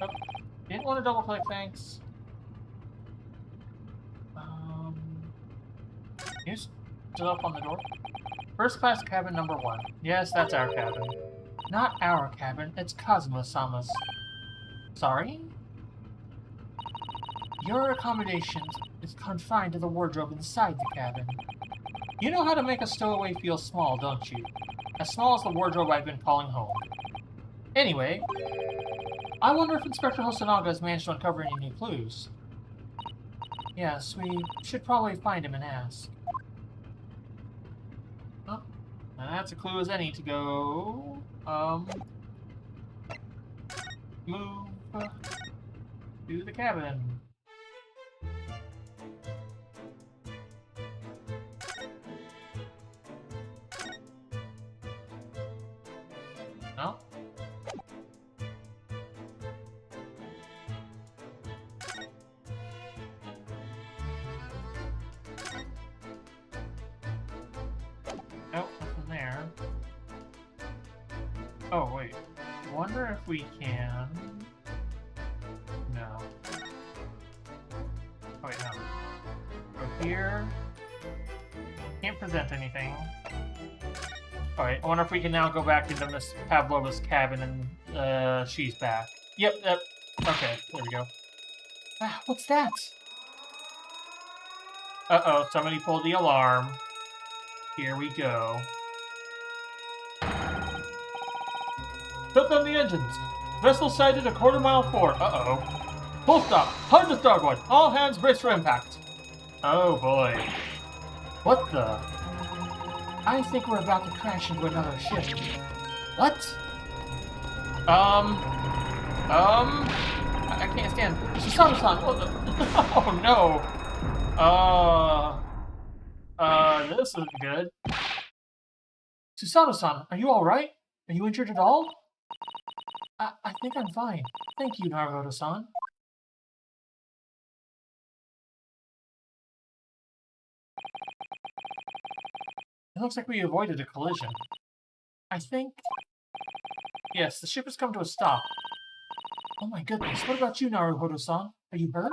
Oh, didn't want to double click, thanks. News still up on the door. First class cabin number 1. Yes, that's our cabin. Not our cabin, it's Cosmo-sama's. Sorry? Your accommodation is confined to the wardrobe inside the cabin. You know how to make a stowaway feel small, don't you? As small as the wardrobe I've been calling home. Anyway, I wonder if Inspector Hosonaga has managed to uncover any new clues. Yes, we should probably find him and ask. Oh, that's a clue as any to go... move to the cabin. No? Nope, nothing there. Oh, wait. I wonder if we can... No. Oh, wait, no. Go here. Can't present anything. Alright, I wonder if we can now go back into Miss Pavlova's cabin and she's back. Yep, Okay, there we go. Ah, what's that? Uh-oh, somebody pulled the alarm. Here we go. Shut down the engines. Vessel sighted a quarter-mile forward. Uh-oh. Full stop. Hard to starboard. All hands brace for impact. Oh, boy. What the? I think we're about to crash into another ship. What? I can't stand. Susato-san. Oh, no. This isn't good. Susato-san, are you alright? Are you injured at all? I think I'm fine. Thank you, Naruto-san. It looks like we avoided a collision. I think... Yes, the ship has come to a stop. Oh my goodness, what about you, Naruto-san? Are you hurt?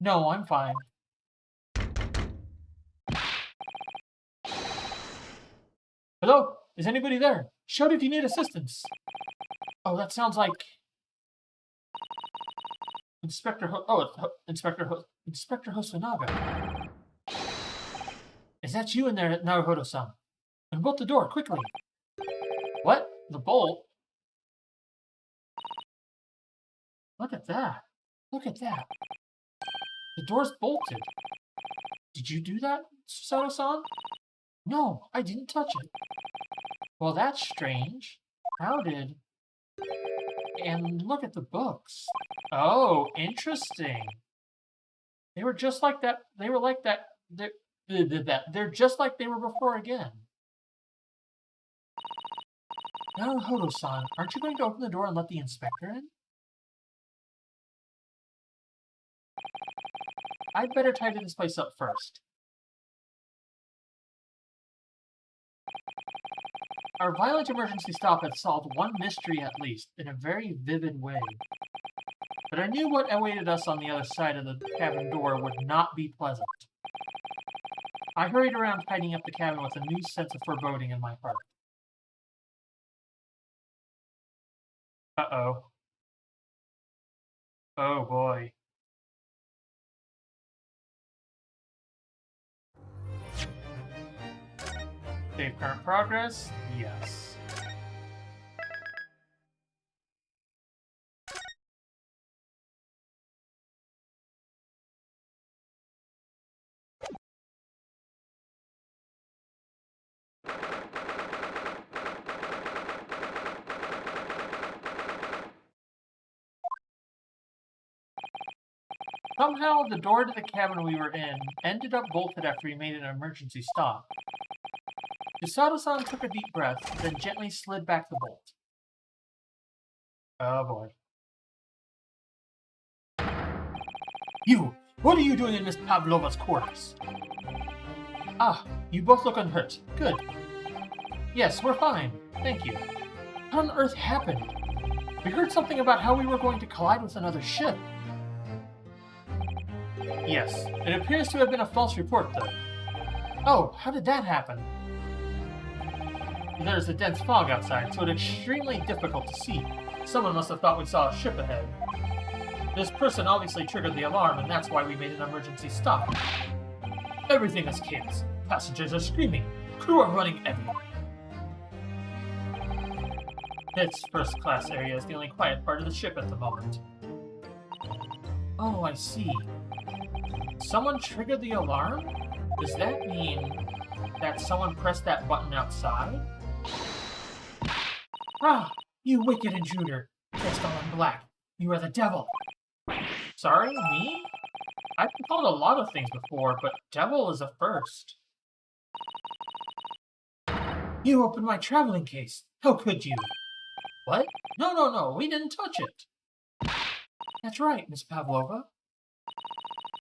No, I'm fine. Hello? Is anybody there? Shout if you need assistance. Oh, that sounds like... Inspector Hosonaga. Is that you in there, Naruto-san? Unbolt the door, quickly. What? The bolt? Look at that. Look at that. The door's bolted. Did you do that, Susato-san? No, I didn't touch it. Well, that's strange. How did... And look at the books. Oh, interesting. They were just like that. They were like that. They're just like they were before again. Naruto-san, aren't you going to open the door and let the inspector in? I'd better tidy this place up first. Our violent emergency stop had solved one mystery at least, in a very vivid way. But I knew what awaited us on the other side of the cabin door would not be pleasant. I hurried around tidying up the cabin with a new sense of foreboding in my heart. Uh-oh. Oh boy. Save current progress? Yes. Somehow, the door to the cabin we were in ended up bolted after we made an emergency stop. Susato-san took a deep breath, then gently slid back the bolt. Oh boy. You! What are you doing in Miss Pavlova's quarters? Ah, you both look unhurt. Good. Yes, we're fine. Thank you. What on earth happened? We heard something about how we were going to collide with another ship. Yes, it appears to have been a false report, though. Oh, how did that happen? There's a dense fog outside, so it's extremely difficult to see. Someone must have thought we saw a ship ahead. This person obviously triggered the alarm, and that's why we made an emergency stop. Everything is chaos. Passengers are screaming. Crew are running everywhere. This first-class area is the only quiet part of the ship at the moment. Oh, I see. Someone triggered the alarm? Does that mean that someone pressed that button outside? Ah, you wicked intruder! Dressed all in black. You are the devil. Sorry, me? I've been called a lot of things before, but devil is a first. You opened my traveling case. How could you? What? No, we didn't touch it. That's right, Miss Pavlova.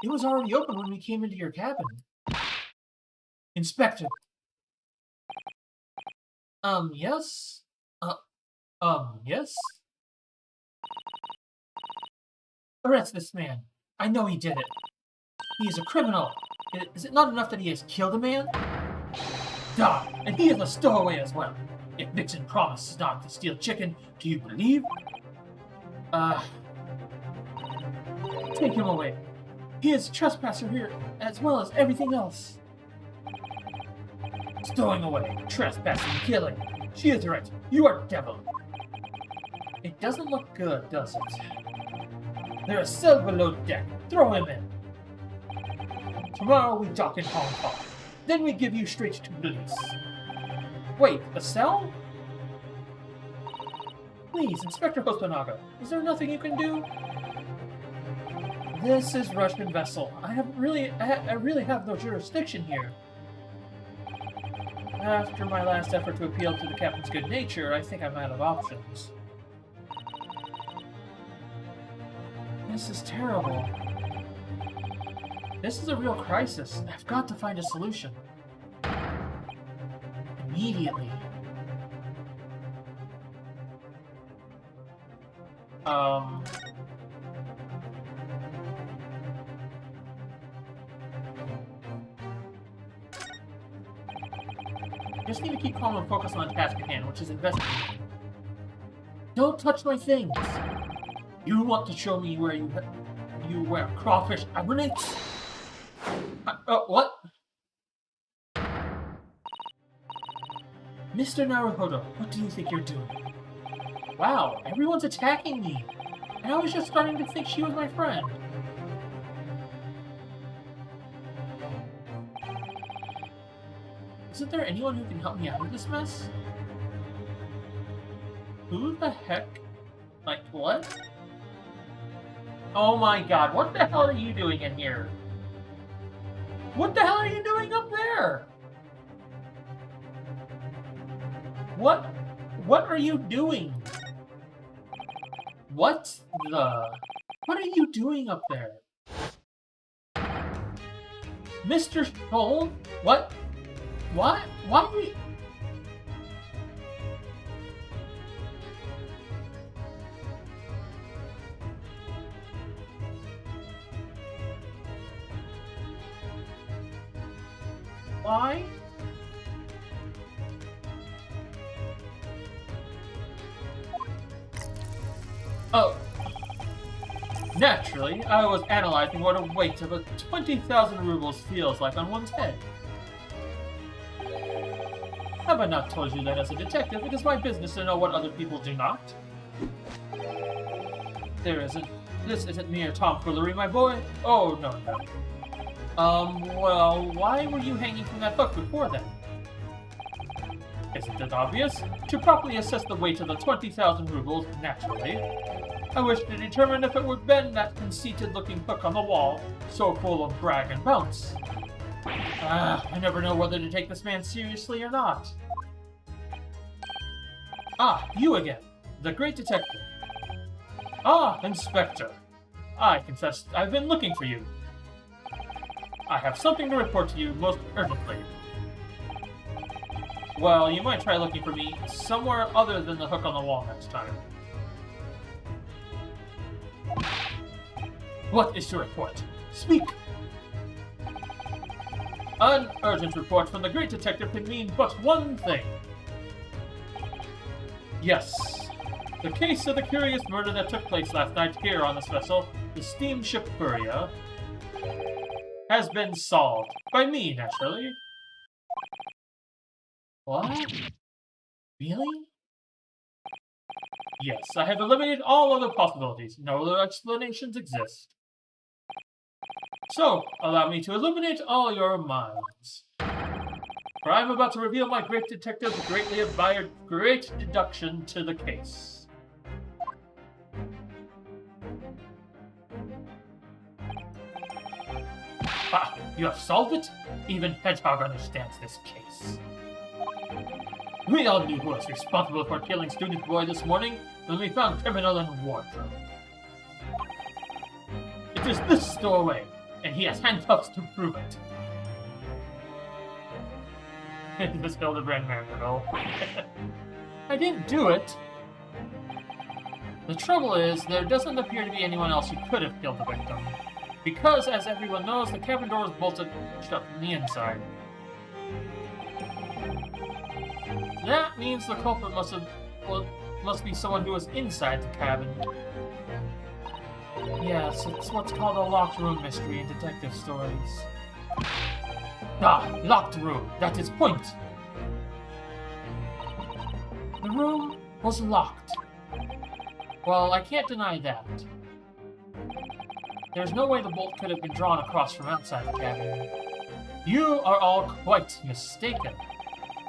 It was already open when we came into your cabin. Inspector. Yes? Yes? Arrest this man. I know he did it. He is a criminal. Is it not enough that he has killed a man? Duh, and he is a stowaway as well. If Vixen promises not to steal chicken, do you believe? Take him away. He is a trespasser here, as well as everything else. Stowing away, trespassing, killing. She is right. You are devil. It doesn't look good, does it? There is a cell below deck. Throw him in. Tomorrow we dock in Hong Kong. Then we give you straight to police. Wait, a cell? Please, Inspector Hosonaga, is there nothing you can do? This is Russian vessel. I really have no jurisdiction here. After my last effort to appeal to the captain's good nature, I think I'm out of options. This is terrible. This is a real crisis. I've got to find a solution. Immediately. I just need to keep calm and focus on the task at hand, which is investigating. Don't touch my things! You want to show me where you wear crawfish hibernates? What? Mr. Naruhodo, what do you think you're doing? Wow, everyone's attacking me! And I was just starting to think she was my friend. Isn't there anyone who can help me out of this mess? Who the heck? Like, what? Oh my god, what the hell are you doing in here? What the hell are you doing up there? What are you doing? What are you doing up there? Mr. Sholmes? What? Why are we... Why? Oh. Naturally, I was analyzing what a weight of 20,000 rubles feels like on one's head. Have I not told you that as a detective, it is my business to know what other people do not? This isn't mere tomfoolery, my boy. Oh, no. Well, why were you hanging from that hook before then? Isn't it obvious? To properly assess the weight of the 20,000 rubles, naturally, I wish to determine if it would bend that conceited-looking hook on the wall, so full of brag and bounce. I never know whether to take this man seriously or not. Ah, you again, the great detective. Ah, Inspector. I confess I've been looking for you. I have something to report to you most urgently. Well, you might try looking for me somewhere other than the hook on the wall next time. What is your report? Speak! An urgent report from the great detective can mean but one thing. Yes. The case of the curious murder that took place last night here on this vessel, the steamship Furia, has been solved. By me, naturally. What? Really? Yes, I have eliminated all other possibilities. No other explanations exist. So, allow me to illuminate all your minds. For I am about to reveal my great detective's greatly admired great deduction to the case. Ha! You have solved it? Even Hedgehog understands this case. We all knew who was responsible for killing Student Boy this morning when we found criminal in wardrobe. It is this stowaway, and he has handcuffs to prove it. This Hildebrand Mandeville. I didn't do it. The trouble is, there doesn't appear to be anyone else who could have killed the victim. Because, as everyone knows, the cabin door is bolted shut from the inside. That means the culprit must be someone who was inside the cabin. Yes, it's what's called a locked room mystery in detective stories. Ah, locked room. That is point. The room was locked. Well, I can't deny that. There's no way the bolt could have been drawn across from outside the cabin. You are all quite mistaken.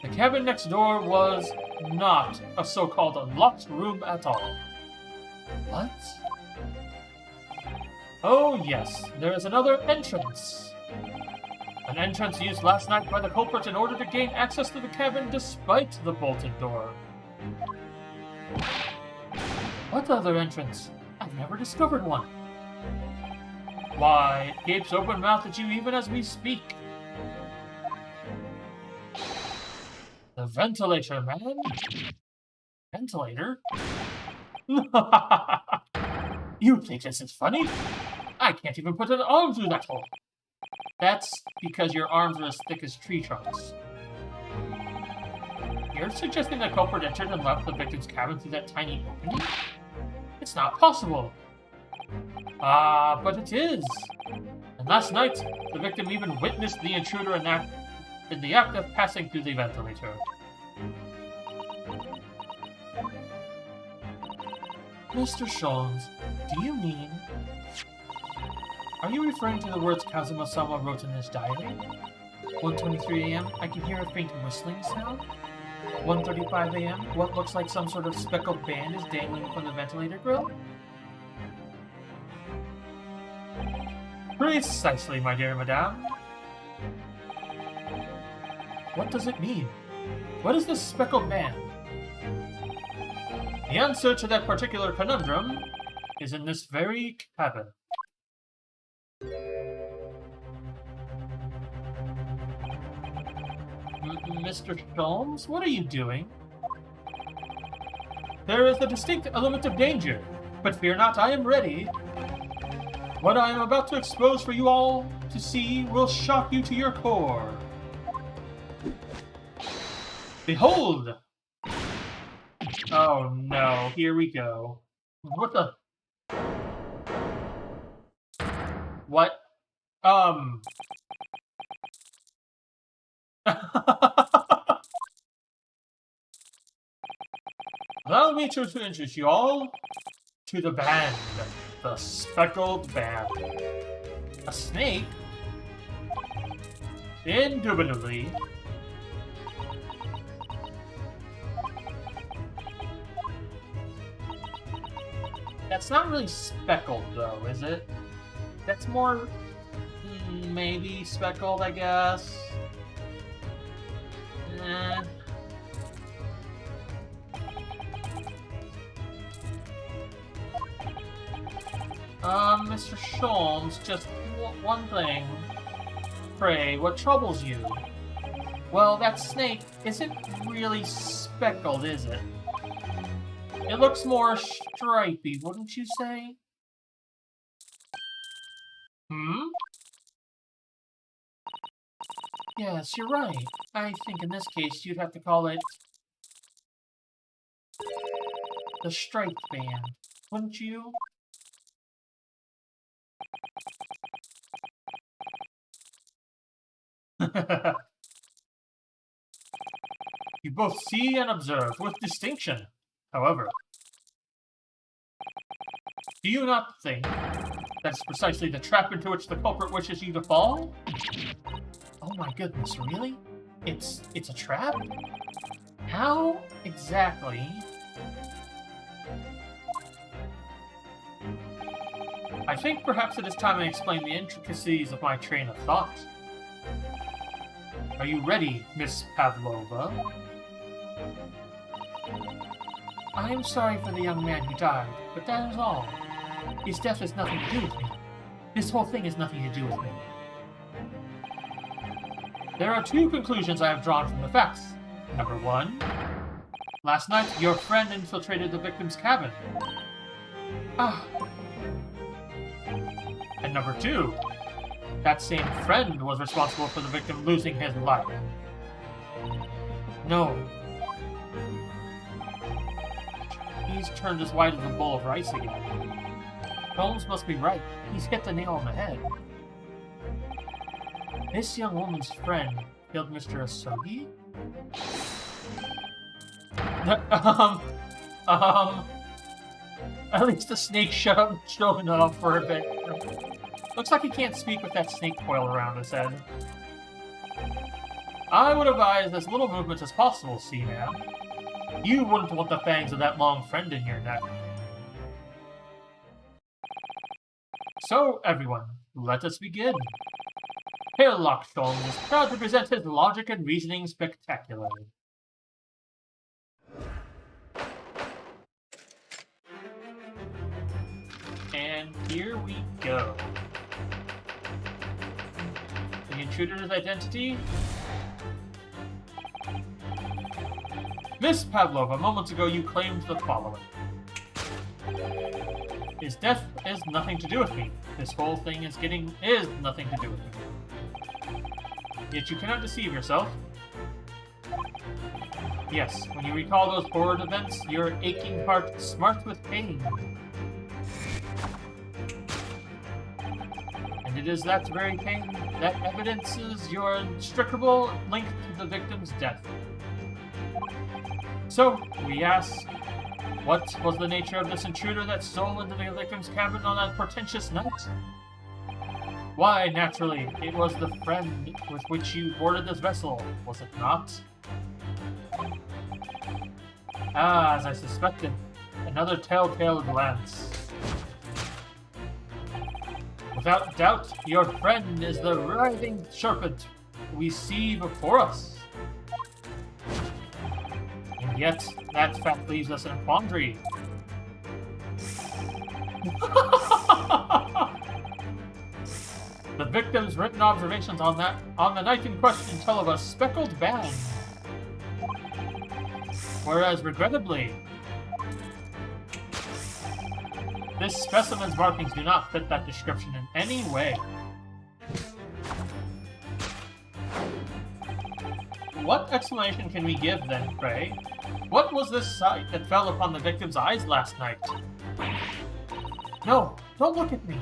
The cabin next door was not a so-called locked room at all. What? Oh yes, there is another entrance. An entrance used last night by the culprit in order to gain access to the cabin despite the bolted door. What other entrance? I've never discovered one. Why, it gapes open-mouthed at you even as we speak. The ventilator, man. Ventilator? You think this is funny? I can't even put an arm through that hole. That's because your arms are as thick as tree trunks. You're suggesting the culprit entered and left the victim's cabin through that tiny opening? It's not possible. Ah, but it is. And last night, the victim even witnessed the intruder in the act of passing through the ventilator. Mr. Sholmes, do you mean... Are you referring to the words Kazuma-sama wrote in his diary? 1:23 a.m., I can hear a faint whistling sound. 1:35 a.m., what looks like some sort of speckled band is dangling from the ventilator grill? Precisely, my dear madame. What does it mean? What is this speckled band? The answer to that particular conundrum is in this very cabin. Mr. Sholmes, what are you doing? There is a distinct element of danger, but fear not, I am ready. What I am about to expose for you all to see will shock you to your core. Behold! Oh no, here we go. What the... What? Allow me to introduce you all to the band. The speckled band. A snake? Indubitably. That's not really speckled, though, is it? That's more... maybe speckled, I guess. Mr. Sholmes, just one thing. Pray, what troubles you? Well, that snake isn't really speckled, is it? It looks more stripy, wouldn't you say? Hmm? Yes, you're right. I think in this case you'd have to call it... the striped band, wouldn't you? You both see and observe with distinction. However, do you not think that's precisely the trap into which the culprit wishes you to fall? Oh my goodness, really? It's a trap? How exactly? I think perhaps it is time I explain the intricacies of my train of thought. Are you ready, Miss Pavlova? I am sorry for the young man who died, but that is all. His death has nothing to do with me. This whole thing has nothing to do with me. There are two conclusions I have drawn from the facts. Number one, last night your friend infiltrated the victim's cabin. Ah. And number two, that same friend was responsible for the victim losing his life. No. He's turned as white as a bowl of rice again. Sholmes must be right. He's hit the nail on the head. This young woman's friend killed Mr. Asogi? At least the snake showing off for a bit. Looks like he can't speak with that snake coil around his head. I would advise as little movement as possible, see now. You wouldn't want the fangs of that long friend in your neck. So, everyone, let us begin. Hillock Sholmes is proud to present his logic and reasoning spectacularly. And here we go. The intruder's identity? Miss Pavlova, moments ago you claimed the following. His death is nothing to do with me. This whole thing is nothing to do with me. Yet you cannot deceive yourself. Yes, when you recall those horrid events, your aching heart smarts with pain. And it is that very pain that evidences your inextricable link to the victim's death. So, we ask, what was the nature of this intruder that stole into the victim's cabin on that portentous night? Why, naturally, it was the friend with which you boarded this vessel, was it not? Ah, as I suspected, another telltale glance. Without doubt, your friend is the writhing serpent we see before us. And yet, that fact leaves us in a quandary. The victim's written observations on the night in question tell of a speckled band. Whereas, regrettably, this specimen's markings do not fit that description in any way. What explanation can we give, then, pray? What was this sight that fell upon the victim's eyes last night? No, don't look at me.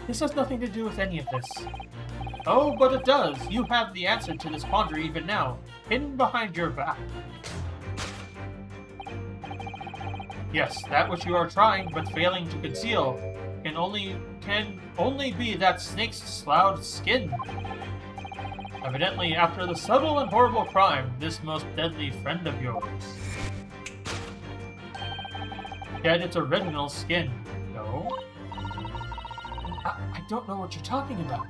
This has nothing to do with any of this. Oh, but it does. You have the answer to this quandary even now, hidden behind your back. Yes, that which you are trying but failing to conceal can only be that snake's sloughed skin. Evidently, after the subtle and horrible crime, this most deadly friend of yours had its original skin. No? I don't know what you're talking about.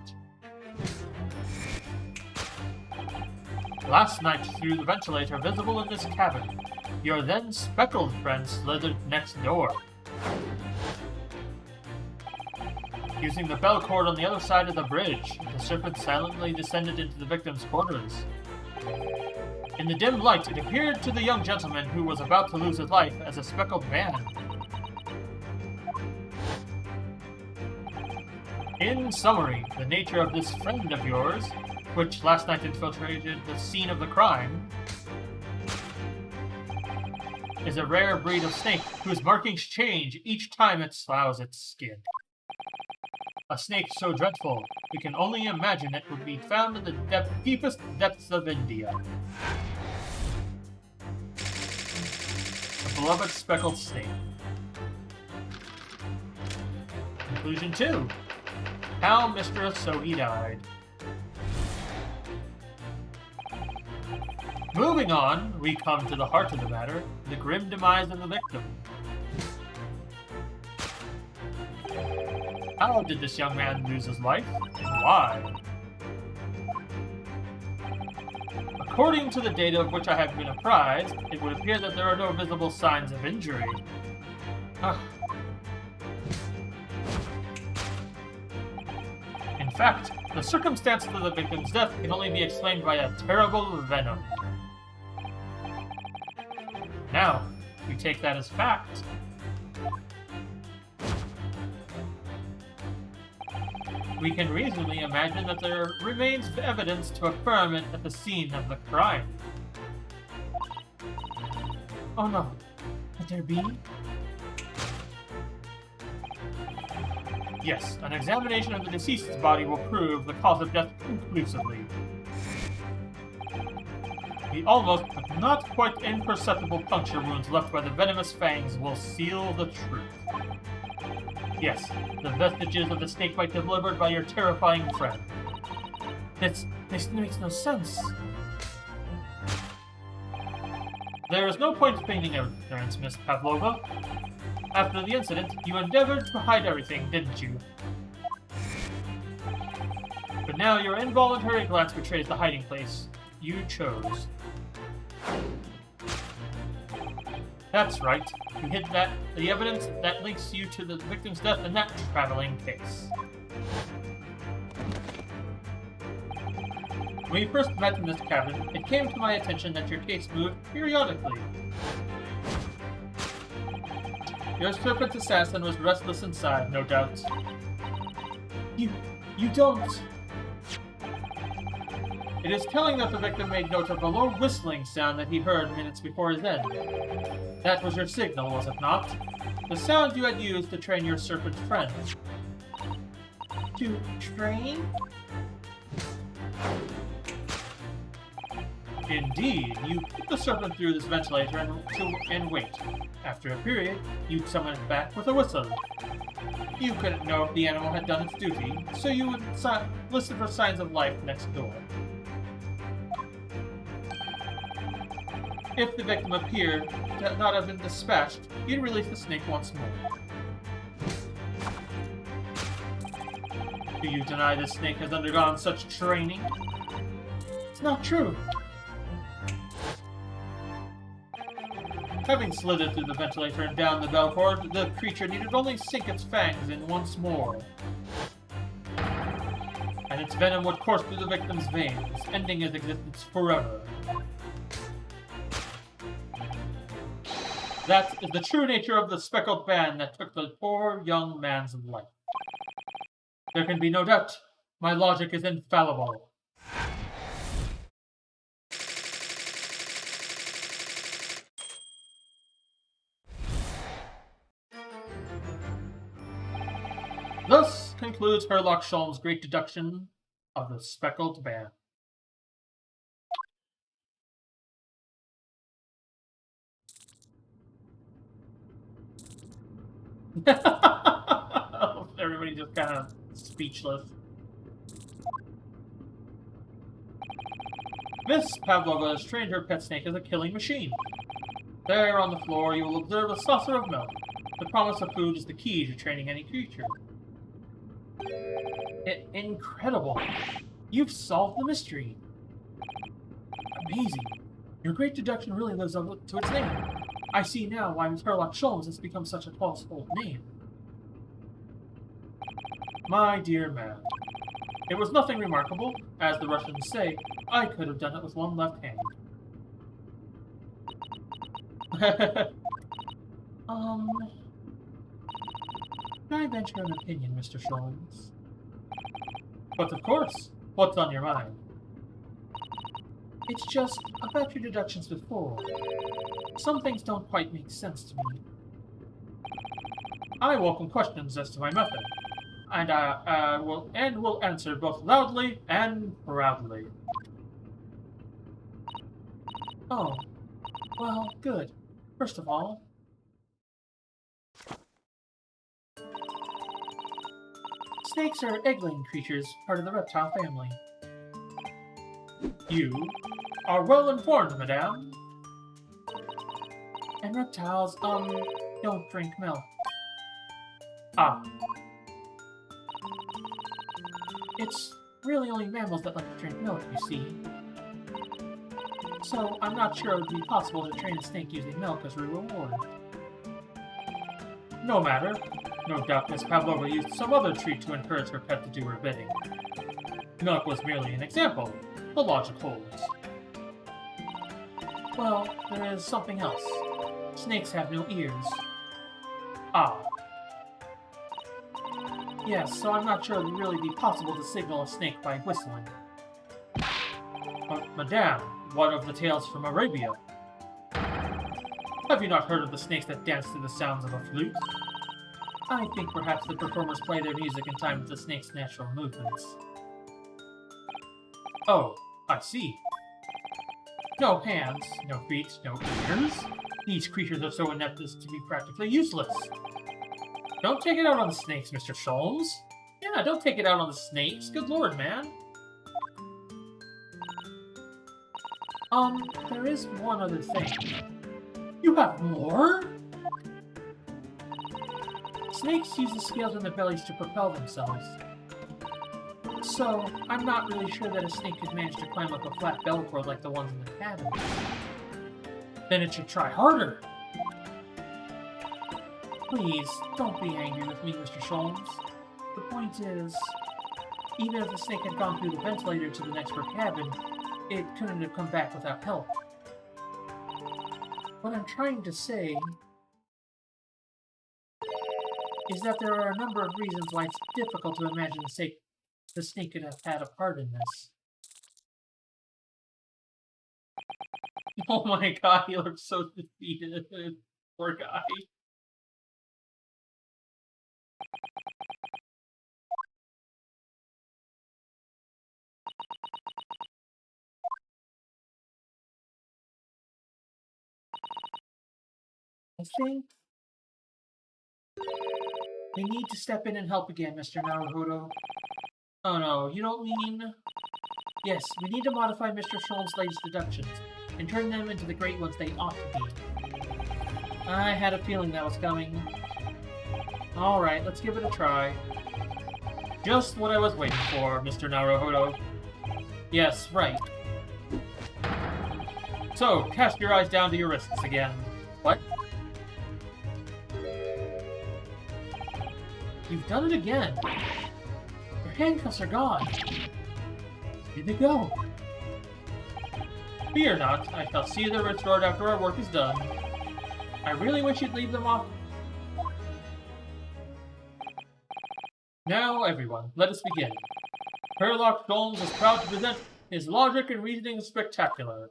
Last night, through the ventilator visible in this cabin, your then speckled friend slithered next door. Using the bell cord on the other side of the bridge, the serpent silently descended into the victim's quarters. In the dim light, it appeared to the young gentleman who was about to lose his life as a speckled band. In summary, the nature of this friend of yours, which last night infiltrated the scene of the crime, is a rare breed of snake whose markings change each time it sloughs its skin. A snake so dreadful, we can only imagine it would be found in the deepest depths of India. The beloved speckled snake. Conclusion 2. How Mr. Asogi died. Moving on, we come to the heart of the matter, the grim demise of the victim. How did this young man lose his life, and why? According to the data of which I have been apprised, it would appear that there are no visible signs of injury. In fact, the circumstances of the victim's death can only be explained by a terrible venom. Now, we take that as fact. We can reasonably imagine that there remains evidence to affirm it at the scene of the crime. Oh no, could there be? Yes, an examination of the deceased's body will prove the cause of death conclusively. The almost but not quite imperceptible puncture wounds left by the venomous fangs will seal the truth. Yes, the vestiges of the snakebite delivered by your terrifying friend. This makes no sense. There is no point feigning ignorance, Miss Pavlova. After the incident, you endeavored to hide everything, didn't you? But now your involuntary glance betrays the hiding place you chose. That's right. You hid the evidence that links you to the victim's death in that traveling case. When we first met in this cabin, it came to my attention that your case moved periodically. Your serpent assassin was restless inside, no doubt. You don't... It is telling that the victim made note of a low whistling sound that he heard minutes before his end. That was your signal, was it not? The sound you had used to train your serpent friend. To train? Indeed, you put the serpent through this ventilator and wait. After a period, you'd summon it back with a whistle. You couldn't know if the animal had done its duty, so you would listen for signs of life next door. If the victim appeared to not have been dispatched, you'd release the snake once more. Do you deny this snake has undergone such training? It's not true. Having slid it through the ventilator and down the bell cord, the creature needed only sink its fangs in once more. And its venom would course through the victim's veins, ending his existence forever. That is the true nature of the speckled band that took the poor young man's life. There can be no doubt. My logic is infallible. Thus concludes Sherlock Sholmes' great deduction of the speckled band. Everybody just kind of speechless. Miss Pavlova has trained her pet snake as a killing machine. There on the floor you will observe a saucer of milk. The promise of food is the key to training any creature. Incredible. You've solved the mystery. Amazing. Your great deduction really lives up to its name. I see now why Sherlock Sholmes has become such a household name. My dear man, it was nothing remarkable. As the Russians say, I could have done it with one left hand. Can I venture an opinion, Mr. Sholmes? But of course, what's on your mind? It's just about your deductions before. Some things don't quite make sense to me. I welcome questions as to my method, and I will answer both loudly and proudly. Oh, well, good. First of all, snakes are egg-laying creatures, part of the reptile family. You are well informed, madame. And reptiles, don't drink milk. Ah. It's really only mammals that like to drink milk, you see. So, I'm not sure it would be possible to train a snake using milk as a reward. No matter. No doubt Miss Pavlova used some other treat to encourage her pet to do her bidding. Milk was merely an example. The logic holds. Well, there is something else. Snakes have no ears. Ah. Yes, so I'm not sure it would really be possible to signal a snake by whistling. But, madame, what of the tales from Arabia? Have you not heard of the snakes that dance to the sounds of a flute? I think perhaps the performers play their music in time with the snake's natural movements. Oh, I see. No hands, no feet, no ears. These creatures are so inept as to be practically useless. Don't take it out on the snakes, Mr. Sholmes. Yeah, don't take it out on the snakes. Good lord, man. There is one other thing. You have more? Snakes use the scales on their bellies to propel themselves. So, I'm not really sure that a snake could manage to climb up a flat bellcord like the ones in the cabin. Then it should try harder. Please, don't be angry with me, Mr. Sholmes. The point is, even if the snake had gone through the ventilator to the next cabin, it couldn't have come back without help. What I'm trying to say is that there are a number of reasons why it's difficult to imagine the snake could have had a part in this. Oh my god, he looks so defeated. Poor guy. I think we need to step in and help again, Mr. Naruhodo. Oh no, you don't mean... Yes, we need to modify Mr. Sholmes' latest deductions, and turn them into the great ones they ought to be. I had a feeling that was coming. Alright, let's give it a try. Just what I was waiting for, Mr. Naruhodo. Yes, right. So, cast your eyes down to your wrists again. What? You've done it again. Your handcuffs are gone. Where'd they go? Fear not, I shall see they're restored after our work is done. I really wish you'd leave them off. Now, everyone, let us begin. Sherlock Sholmes is proud to present his logic and reasoning spectacular.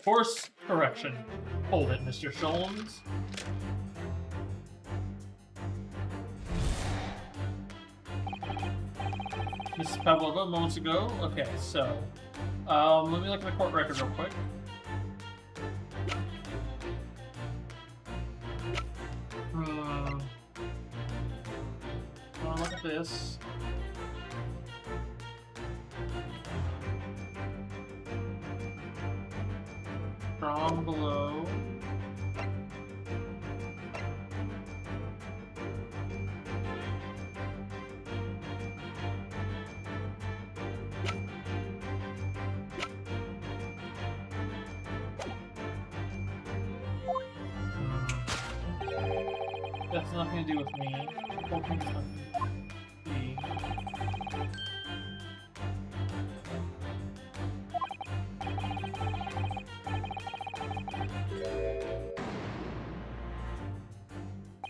Course correction. Hold it, Mr. Sholmes. Mrs. Pavlova moments ago. Okay, so let me look at the court record real quick. Look at this. From below. That's nothing to do with me. Nothing to do with me.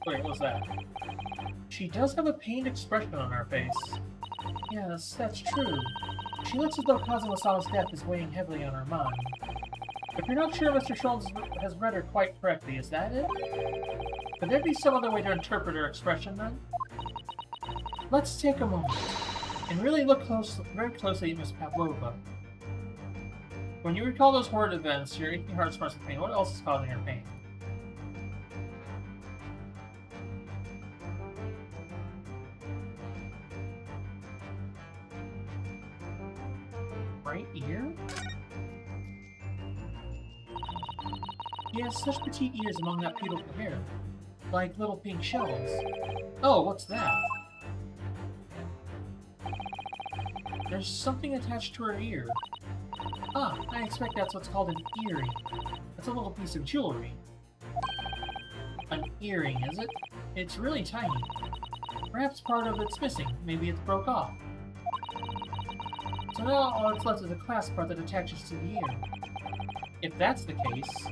Wait, what's that? She does have a pained expression on her face. Yes, that's true. She looks as though Kazumasawa's death is weighing heavily on her mind. If you're not sure Mr. Sholmes has read her quite correctly, is that it? Could there be some other way to interpret her expression, then? Let's take a moment and really look very closely at Miss Pavlova. When you recall those horrid events, your aching heart smarts with pain. What else is causing her pain? Right ear? He has such petite ears among that beautiful hair, like little pink shells. Oh, what's that? There's something attached to her ear. Ah, I expect that's what's called an earring. That's a little piece of jewelry. An earring, is it? It's really tiny. Perhaps part of it's missing. Maybe it's broke off. So now all that's left is a clasp part that attaches to the ear. If that's the case,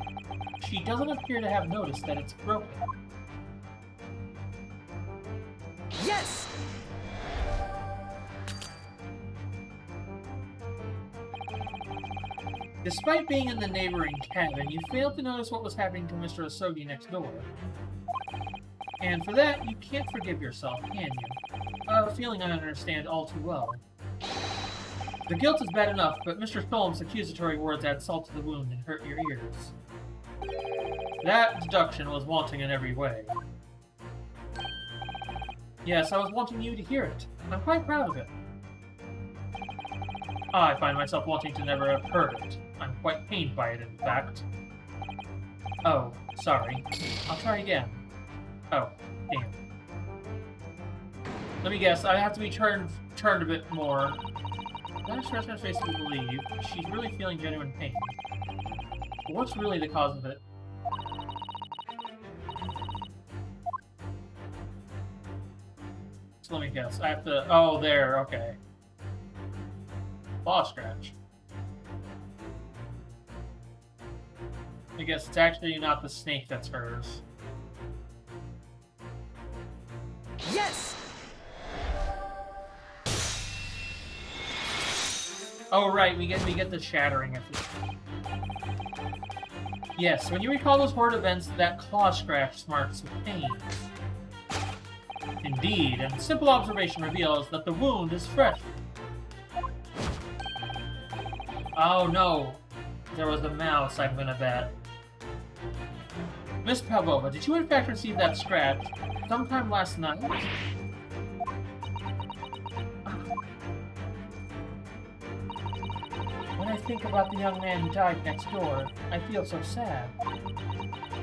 she doesn't appear to have noticed that it's broken. Yes! Despite being in the neighboring cabin, you failed to notice what was happening to Mr. Asogi next door. And for that, you can't forgive yourself, can you? A feeling I understand all too well. The guilt is bad enough, but Mr. Sholmes' accusatory words add salt to the wound and hurt your ears. That deduction was wanting in every way. Yes, I was wanting you to hear it. I'm quite proud of it. I find myself wanting to never have heard it. I'm quite pained by it, in fact. Oh, sorry. I'll try again. Oh, damn. Let me guess, I have to be turned a bit more. That expression face to believe she's really feeling genuine pain. But what's really the cause of it? So let me guess. I have to... Oh, there. Okay. Claw scratch. I guess it's actually not the snake that's hers. Yes! Oh right, we get the shattering of it. Yes, when you recall those horrid events, that claw scratch marks with pain. Indeed, and simple observation reveals that the wound is fresh. Oh no, there was a mouse, I'm gonna bet. Miss Pavlova, did you in fact receive that scratch sometime last night? When I think about the young man who died next door, I feel so sad.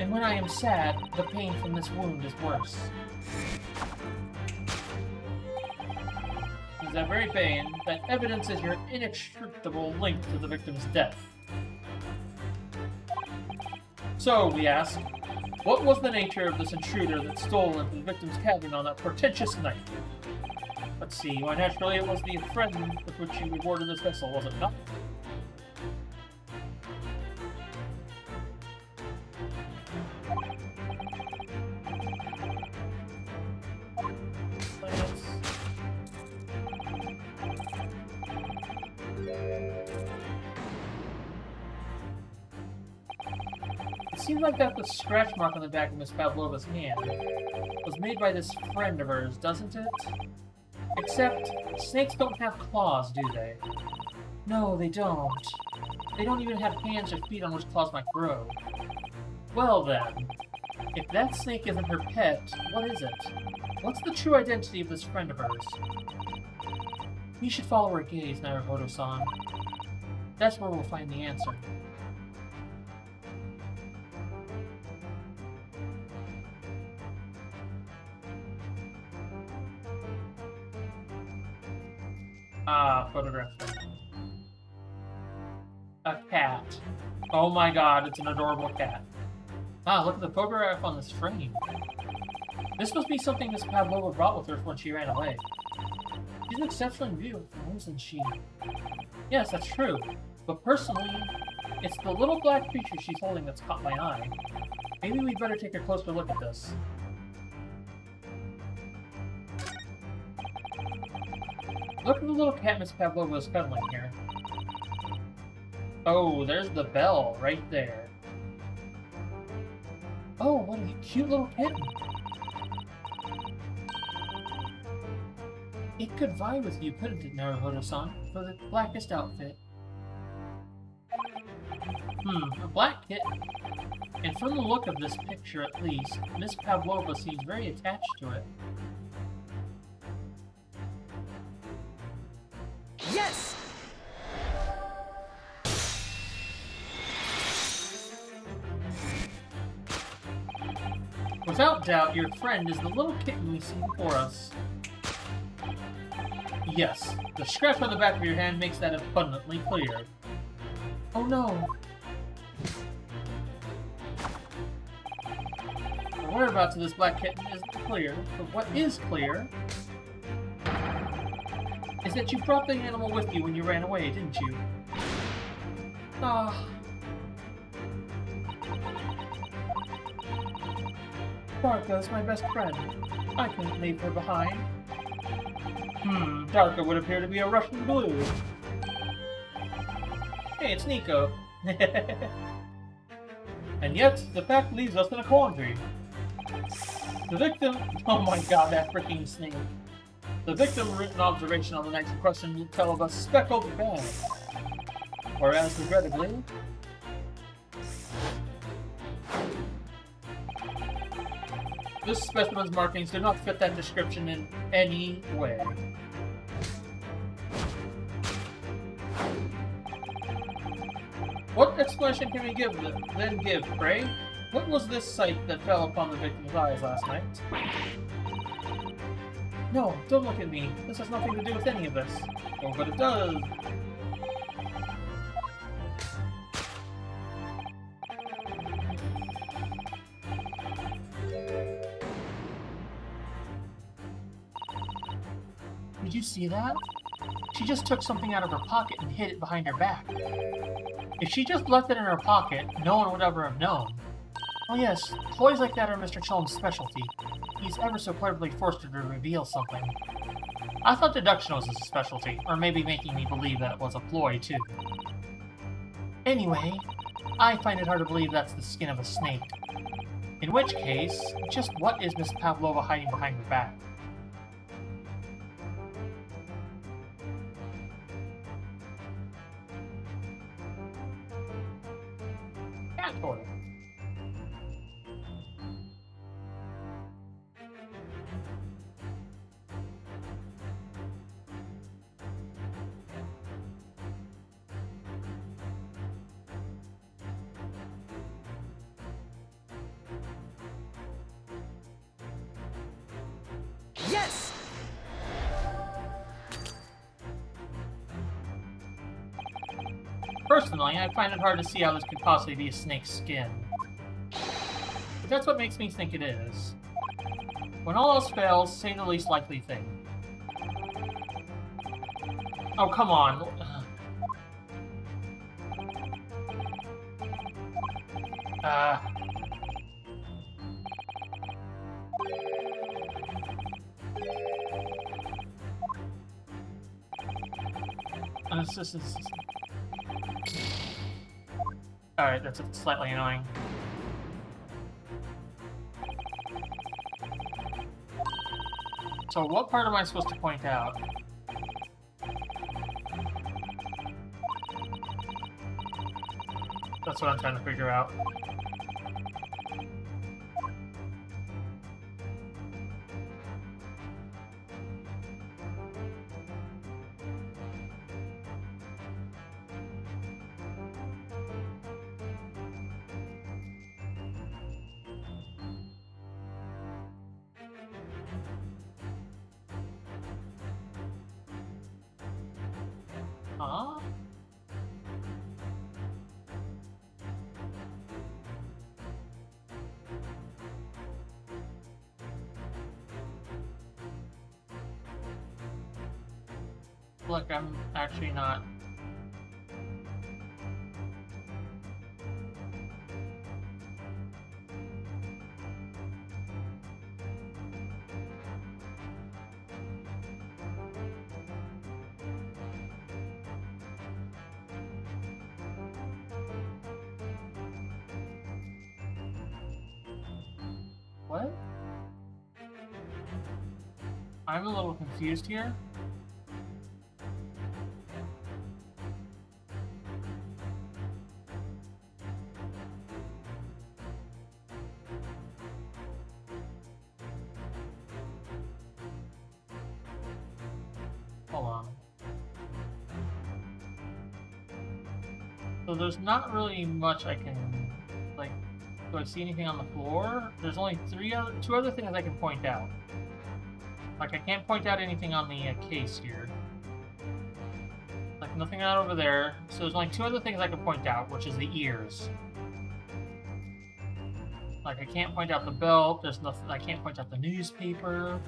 And when I am sad, the pain from this wound is worse. Is that very pain that evidences your inextricable link to the victim's death? So, we ask, what was the nature of this intruder that stole into the victim's cabin on that portentous night? Let's see, why naturally it was the friend with which you rewarded this vessel, was it not? It seems like that the scratch mark on the back of Miss Pavlova's hand was made by this friend of hers, doesn't it? Except, snakes don't have claws, do they? No, they don't. They don't even have hands or feet on which claws might grow. Well then, if that snake isn't her pet, what is it? What's the true identity of this friend of hers? We should follow her gaze, Naruhodo-san. That's where we'll find the answer. Ah, photograph. A cat. Oh my god, it's an adorable cat. Ah, look at the photograph on this frame. This must be something Miss Pavlova brought with her when she ran away. She's exceptionally beautiful, isn't she? Yes, that's true. But personally, it's the little black creature she's holding that's caught my eye. Maybe we'd better take a closer look at this. Look at the little cat Miss Pavlova is cuddling here. Oh, there's the bell right there. Oh, what a cute little kitten. It could vie with you, couldn't it, Naruhodo-san, for the blackest outfit? A black kitten. And from the look of this picture, at least, Miss Pavlova seems very attached to it. Yes! Without doubt, your friend is the little kitten we see before us. Yes, the scratch on the back of your hand makes that abundantly clear. Oh no! The whereabouts of this black kitten isn't clear, but what is clear is that you brought the animal with you when you ran away, didn't you? Ah. Darka's my best friend. I couldn't leave her behind. Darka would appear to be a Russian blue. Hey, it's Nico. And yet, the fact leaves us in a quandary. The victim... Oh my god, that freaking snake. The victim written observation on the next question will tell of a speckled bag. Whereas, regrettably... this specimen's markings do not fit that description in any way. What explanation can we then give, pray? What was this sight that fell upon the victim's eyes last night? No, don't look at me. This has nothing to do with any of this. Oh, but it does. Did you see that? She just took something out of her pocket and hid it behind her back. If she just left it in her pocket, no one would ever have known. Oh yes, toys like that are Mr. Sholmes' specialty. He's ever so cleverly forced her to reveal something. I thought deduction was his specialty, or maybe making me believe that it was a ploy, too. Anyway, I find it hard to believe that's the skin of a snake. In which case, just what is Miss Pavlova hiding behind her back? Cat toy. Yes! Personally, I find it hard to see how this could possibly be a snake's skin. But that's what makes me think it is. When all else fails, say the least likely thing. Oh, come on. Alright, that's slightly annoying. So what part am I supposed to point out? That's what I'm trying to figure out. Huh? Look, I'm actually not... What? I'm a little confused here. Hold on. So there's not really much I can, like, do I see anything on the floor? There's only two other things I can point out. Like, I can't point out anything on the case here. Like, nothing out over there. So there's only two other things I can point out, which is the ears. Like, I can't point out the belt. There's nothing. I can't point out the newspaper.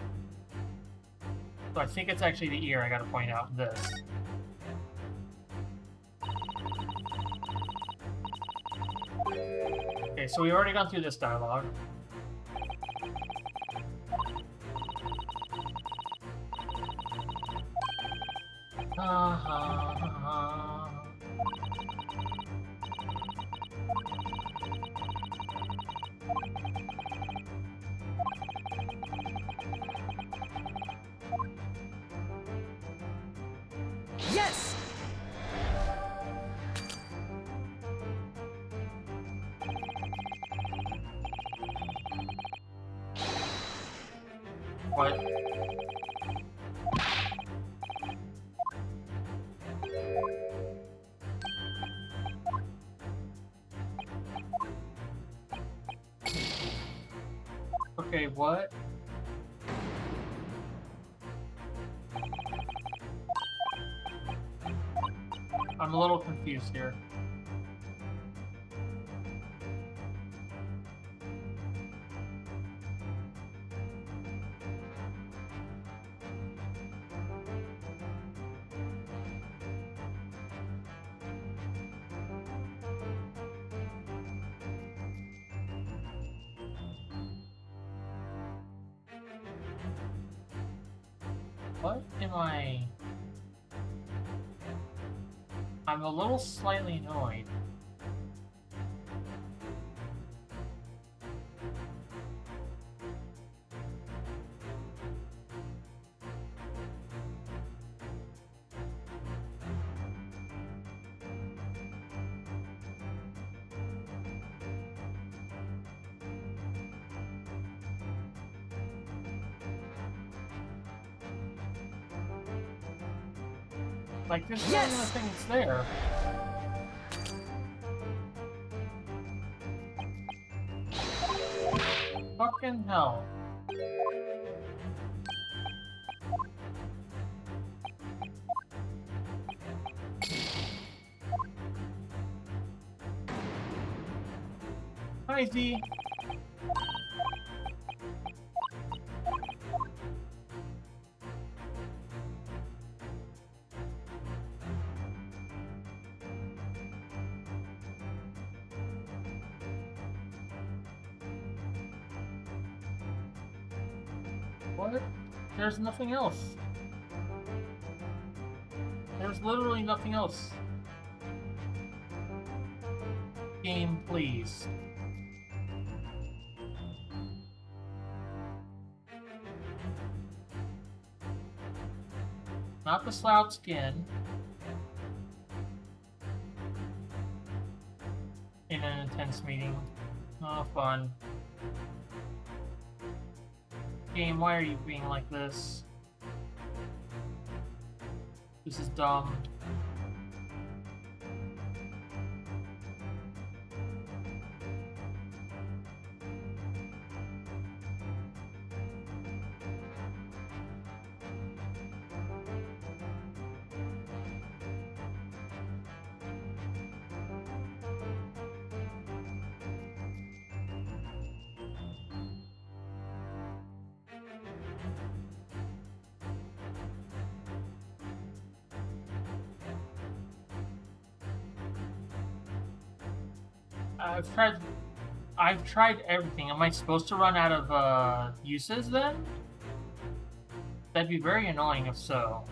So I think it's actually the ear I gotta point out. This. Okay, so we've already gone through this dialogue. What? Okay, what? I'm a little confused here. What am I... I'm a little slightly annoyed. Like, this is Yes! the only thing that's there. Fucking hell. Hi, Z. What? There's nothing else. There's literally nothing else. Game, please. Not the slouch skin. In an intense meeting. Oh, fun. Game, why are you being like this? This is dumb. I've tried everything. Am I supposed to run out of uses then? That'd be very annoying if so.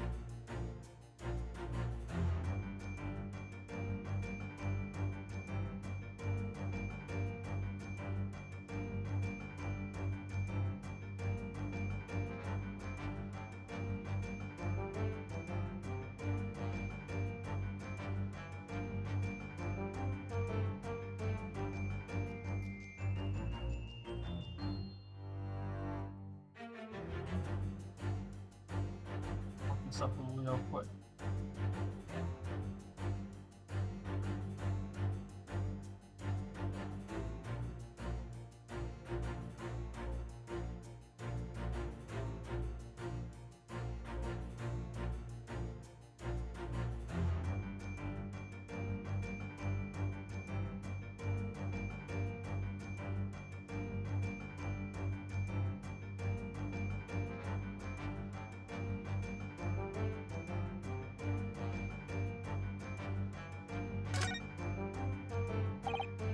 Up real quick.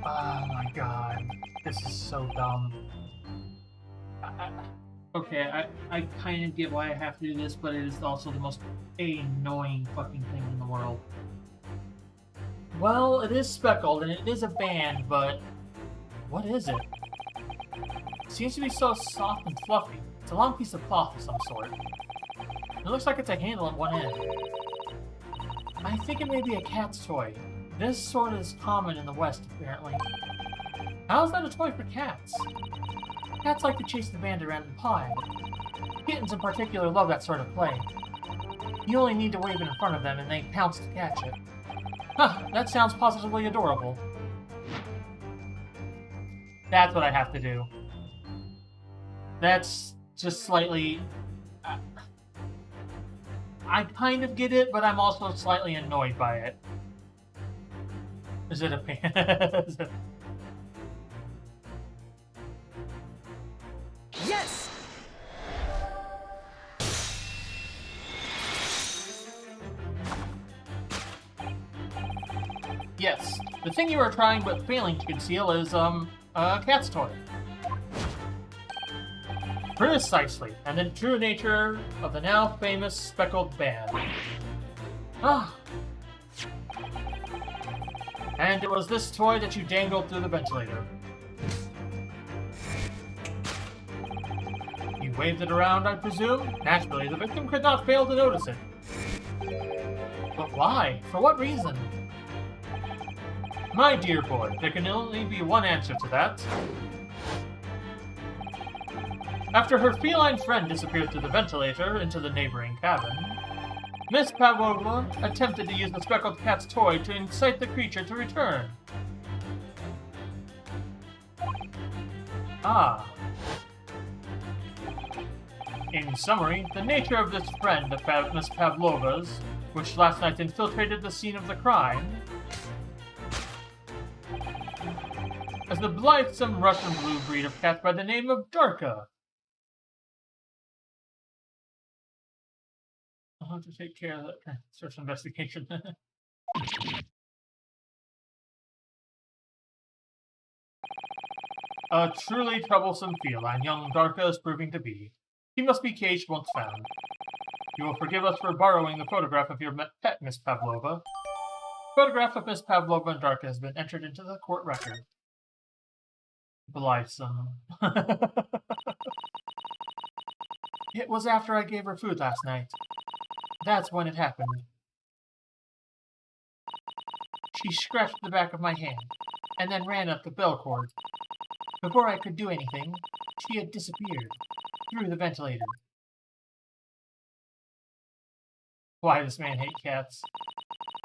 Oh my god, this is so dumb. Okay, I kind of get why I have to do this, but it is also the most annoying fucking thing in the world. Well, it is speckled and it is a band, but what is it? It seems to be so soft and fluffy. It's a long piece of cloth of some sort. It looks like it's a handle at one end. I think it may be a cat's toy. This sort is common in the West, apparently. How is that a toy for cats? Cats like to chase the band around and paw at it. Kittens in particular love that sort of play. You only need to wave it in front of them and they pounce to catch it. Huh, that sounds positively adorable. That's what I have to do. That's just slightly... I kind of get it, but I'm also slightly annoyed by it. Is it a pain? Yes! Yes. The thing you are trying but failing to conceal is, a cat's toy. Precisely, and the true nature of the now famous speckled band. Ah. And it was this toy that you dangled through the ventilator. You waved it around, I presume? Naturally, the victim could not fail to notice it. But why? For what reason? My dear boy, there can only be one answer to that. After her feline friend disappeared through the ventilator into the neighboring cabin, Miss Pavlova attempted to use the speckled cat's toy to incite the creature to return. Ah. In summary, the nature of this friend of Miss Pavlova's, which last night infiltrated the scene of the crime, is the blithesome Russian blue breed of cat by the name of Darka. I'll have to take care of that search investigation. A truly troublesome feline young Darka is proving to be. He must be caged once found. You will forgive us for borrowing the photograph of your pet, Miss Pavlova. Photograph of Miss Pavlova and Darka has been entered into the court record. Blithesome. It was after I gave her food last night. That's when it happened. She scratched the back of my hand, and then ran up the bell cord. Before I could do anything, she had disappeared through the ventilator. Why does this man hate cats?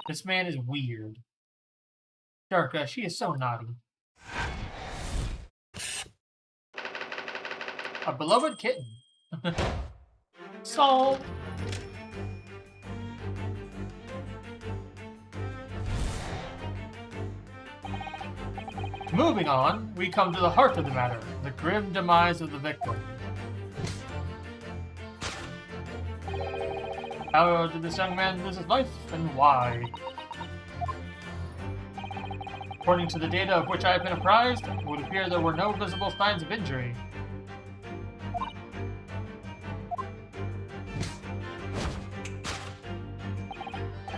This man is weird. Darka, she is so naughty. A beloved kitten. Solved. Moving on, we come to the heart of the matter, the grim demise of the victim. How did this young man lose his life, and why? According to the data of which I have been apprised, it would appear there were no visible signs of injury.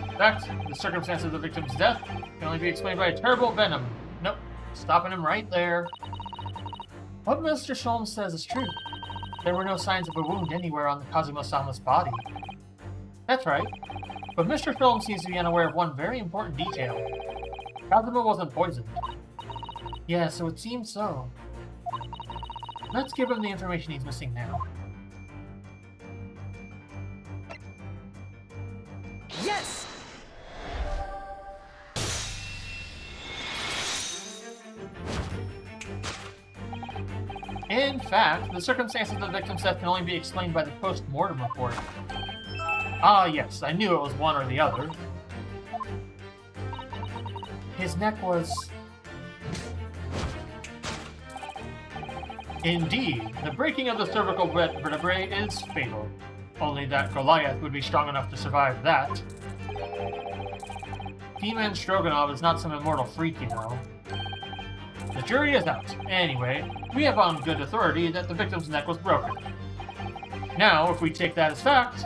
In fact, the circumstance of the victim's death can only be explained by a terrible venom. Nope. Stopping him right there. What Mr. Sholmes says is true. There were no signs of a wound anywhere on the Kazuma-sama's body. That's right. But Mr. Sholmes seems to be unaware of one very important detail. Kazuma wasn't poisoned. Yeah, so it seems so. Let's give him the information he's missing now. Yes! In fact, the circumstances of the victim's death can only be explained by the post-mortem report. Ah, yes, I knew it was one or the other. His neck was... Indeed, the breaking of the cervical vertebrae is fatal. Only that Goliath would be strong enough to survive that. Demon Stroganoff is not some immortal freak, you know. The jury is out. Anyway, we have on good authority that the victim's neck was broken. Now, if we take that as fact,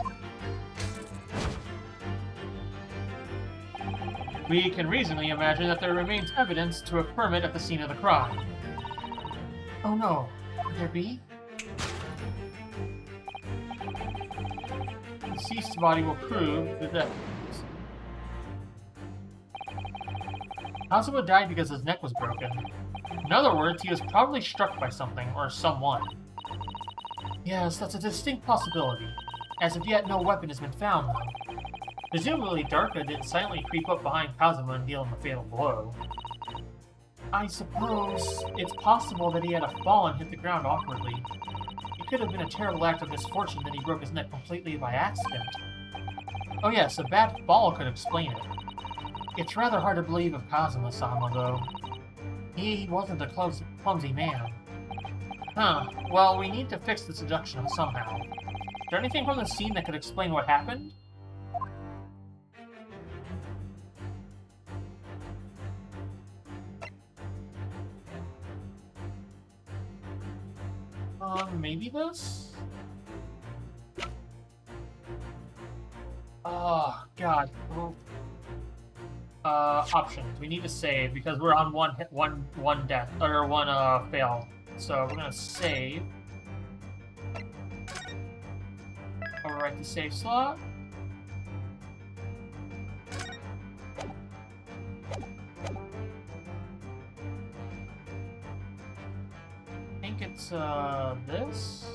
we can reasonably imagine that there remains evidence to affirm it at the scene of the crime. Oh no, could there be? The deceased's body will prove the death. Kazuma died because his neck was broken. In other words, he was probably struck by something or someone. Yes, that's a distinct possibility. As of yet, no weapon has been found, though. Presumably, Darka didn't silently creep up behind Kazuma and deal him a fatal blow. I suppose it's possible that he had a fall and hit the ground awkwardly. It could have been a terrible act of misfortune that he broke his neck completely by accident. Oh yes, a bad fall could explain it. It's rather hard to believe of Kazuma-sama, though. He wasn't a clumsy man. Huh, well, we need to fix the seduction somehow. Is there anything from the scene that could explain what happened? Maybe this? Oh, God. Options. We need to save because we're on one death or one fail. So we're gonna save. Overwrite the save slot. I think it's this.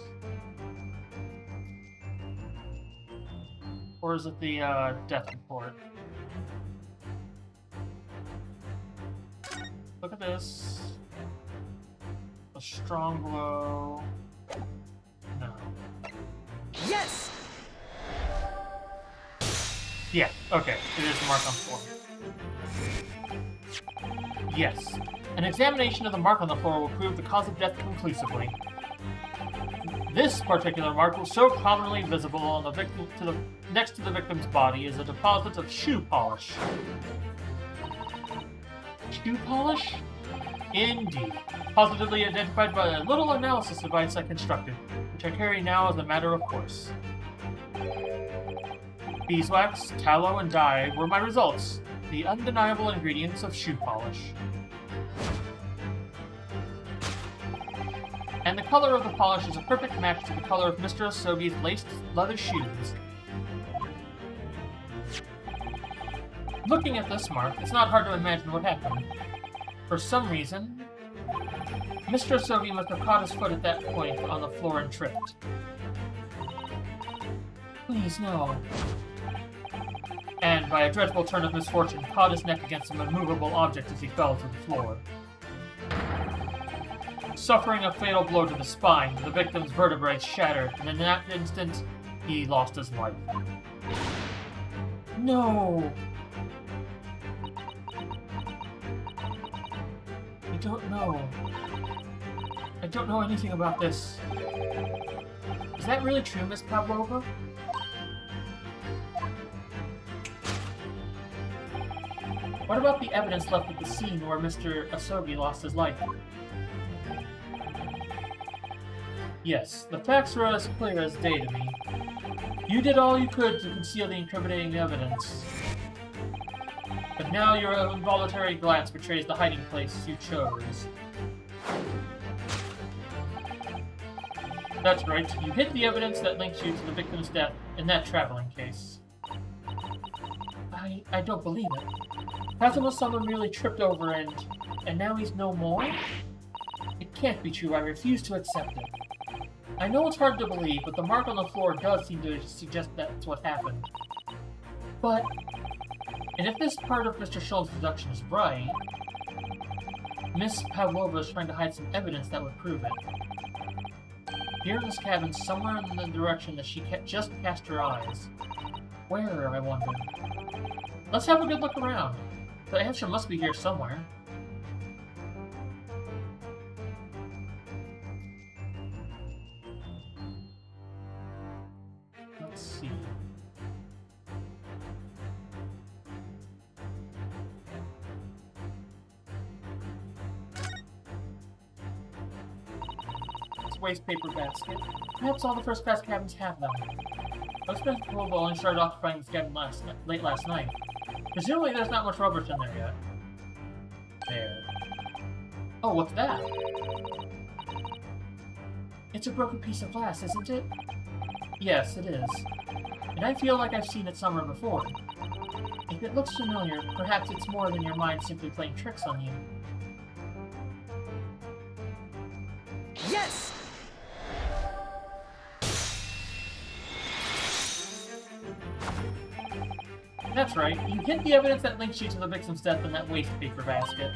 Or is it the death report? Look at this. A strong blow. No. Yes! Yeah, okay. It is marked on the floor. Yes. An examination of the mark on the floor will prove the cause of death conclusively. This particular mark was so prominently visible on the victim next to the victim's body is a deposit of shoe polish. Shoe polish? Indeed. Positively identified by a little analysis device I constructed, which I carry now as a matter of course. Beeswax, tallow, and dye were my results, the undeniable ingredients of shoe polish. And the color of the polish is a perfect match to the color of Mr. Asogi's laced leather shoes. Looking at this mark, it's not hard to imagine what happened. For some reason, Mr. Asogi must have caught his foot at that point on the floor and tripped. Please, no. And by a dreadful turn of misfortune, caught his neck against some immovable object as he fell to the floor. Suffering a fatal blow to the spine, the victim's vertebrae shattered, and in that instant, he lost his life. No! I don't know. I don't know anything about this. Is that really true, Miss Pavlova? What about the evidence left at the scene where Mr. Asogi lost his life? Yes, the facts are as clear as day to me. You did all you could to conceal the incriminating evidence. But now your involuntary glance betrays the hiding place you chose. That's right, you hid the evidence that links you to the victim's death in that traveling case. I don't believe it. Kazuma-sama merely tripped over and now he's no more? It can't be true, I refuse to accept it. I know it's hard to believe, but the mark on the floor does seem to suggest that's what happened. But, and if this part of Mr. Sholmes' deduction is right, Miss Pavlova is trying to hide some evidence that would prove it. Here in this cabin, somewhere in the direction that she just cast her eyes. Where, I wonder? Let's have a good look around. The answer must be here somewhere. Let's see. It's a waste paper basket. Perhaps all the first-class cabins have them. Most people only started occupying this cabin late last night. Presumably there's not much rubbish in there yet. There. Oh, what's that? It's a broken piece of glass, isn't it? Yes, it is. And I feel like I've seen it somewhere before. If it looks familiar, perhaps it's more than your mind simply playing tricks on you. Yes! That's right. You hid the evidence that links you to the victim's death in that waste paper basket.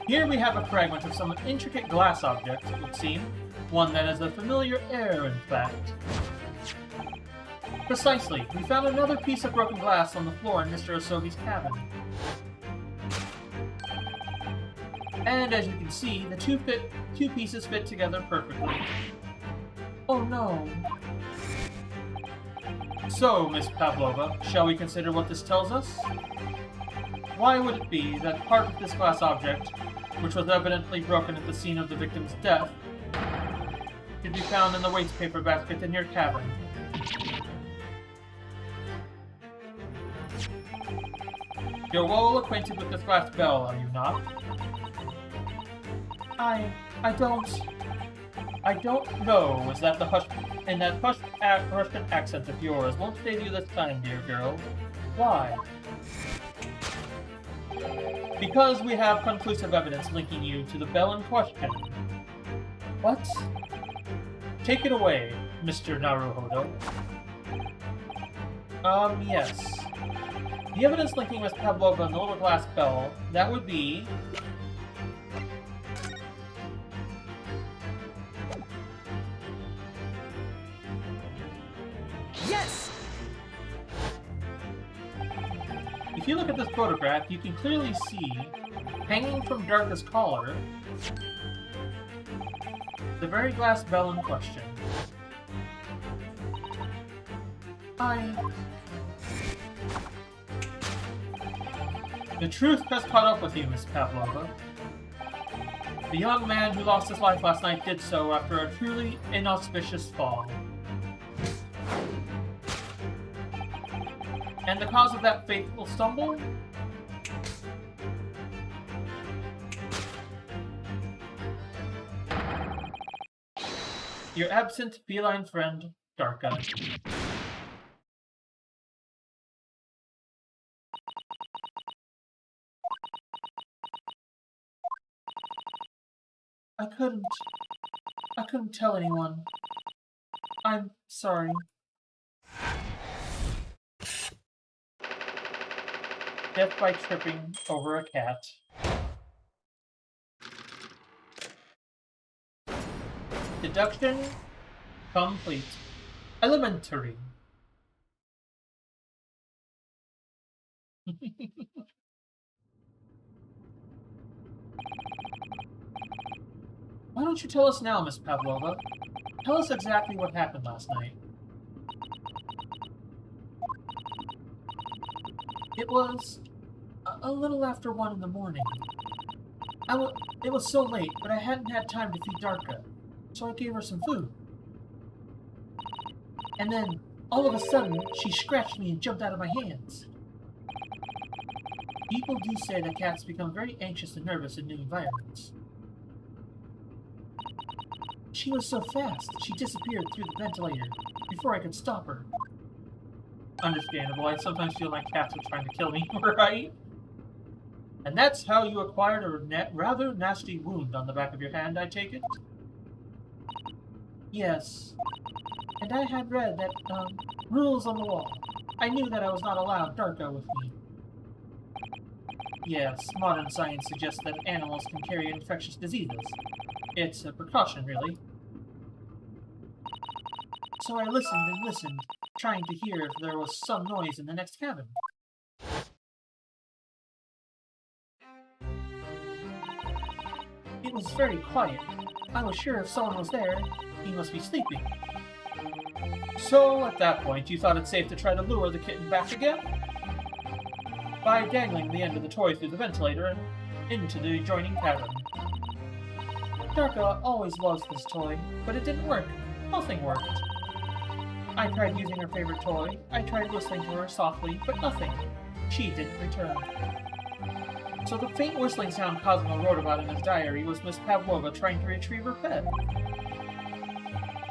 Here we have a fragment of some intricate glass object, it would seem. One that is a familiar air, in fact. Precisely. We found another piece of broken glass on the floor in Mr. Asobi's cabin. And as you can see, the two pieces fit together perfectly. Oh no. So, Miss Pavlova, shall we consider what this tells us? Why would it be that part of this glass object, which was evidently broken at the scene of the victim's death, could be found in the waste paper basket in your cabin? You're well acquainted with this glass bell, are you not? I don't know. Is that the hushed Russian accent of yours won't save you this time, dear girl. Why? Because we have conclusive evidence linking you to the bell in question. What? Take it away, Mr. Naruhodo. Yes. The evidence linking Miss Pavlova and the little glass bell, that would be... Yes! If you look at this photograph, you can clearly see, hanging from Darka's collar, the very glass bell in question. The truth has caught up with you, Miss Pavlova. The young man who lost his life last night did so after a truly inauspicious fall. And the cause of that fateful stumble? Your absent feline friend, Darka. I couldn't tell anyone. I'm sorry. Death by tripping over a cat. Deduction complete. Elementary. Why don't you tell us now, Miss Pavlova? Tell us exactly what happened last night. It was a little after 1 in the morning. It was so late, but I hadn't had time to feed Darka, so I gave her some food. And then, all of a sudden, she scratched me and jumped out of my hands. People do say that cats become very anxious and nervous in new environments. She was so fast, she disappeared through the ventilator before I could stop her. Understandable, I sometimes feel like cats are trying to kill me, right? And that's how you acquired a rather nasty wound on the back of your hand, I take it? Yes. And I had read that, rules on the wall. I knew that I was not allowed Darko with me. Yes, modern science suggests that animals can carry infectious diseases. It's a precaution, really. So I listened and listened, trying to hear if there was some noise in the next cabin. It was very quiet. I was sure if someone was there, he must be sleeping. So, at that point, you thought it safe to try to lure the kitten back again? By dangling the end of the toy through the ventilator and into the adjoining cabin. Darka always loves this toy, but it didn't work. Nothing worked. I tried using her favorite toy. I tried whistling to her softly, but nothing. She didn't return. So the faint whistling sound Cosmo wrote about in his diary was Miss Pavlova trying to retrieve her pet.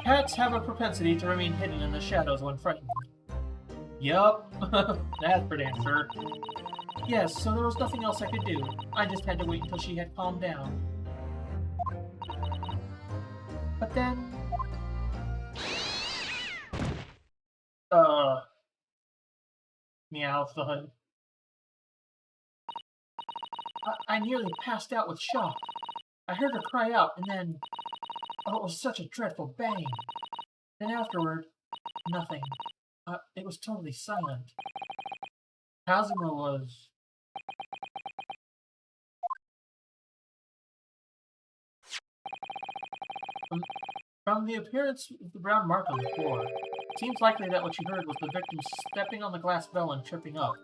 Cats have a propensity to remain hidden in the shadows when frightened. Yup, that's for damn sure. Yes, so there was nothing else I could do. I just had to wait until she had calmed down. But then... Uh, meow thud. I nearly passed out with shock. I heard her cry out, and then, oh, it was such a dreadful bang. Then afterward, nothing. It was totally silent. Kazuma was... From the appearance of the brown mark on the floor, it seems likely that what you heard was the victim stepping on the glass bell and tripping up.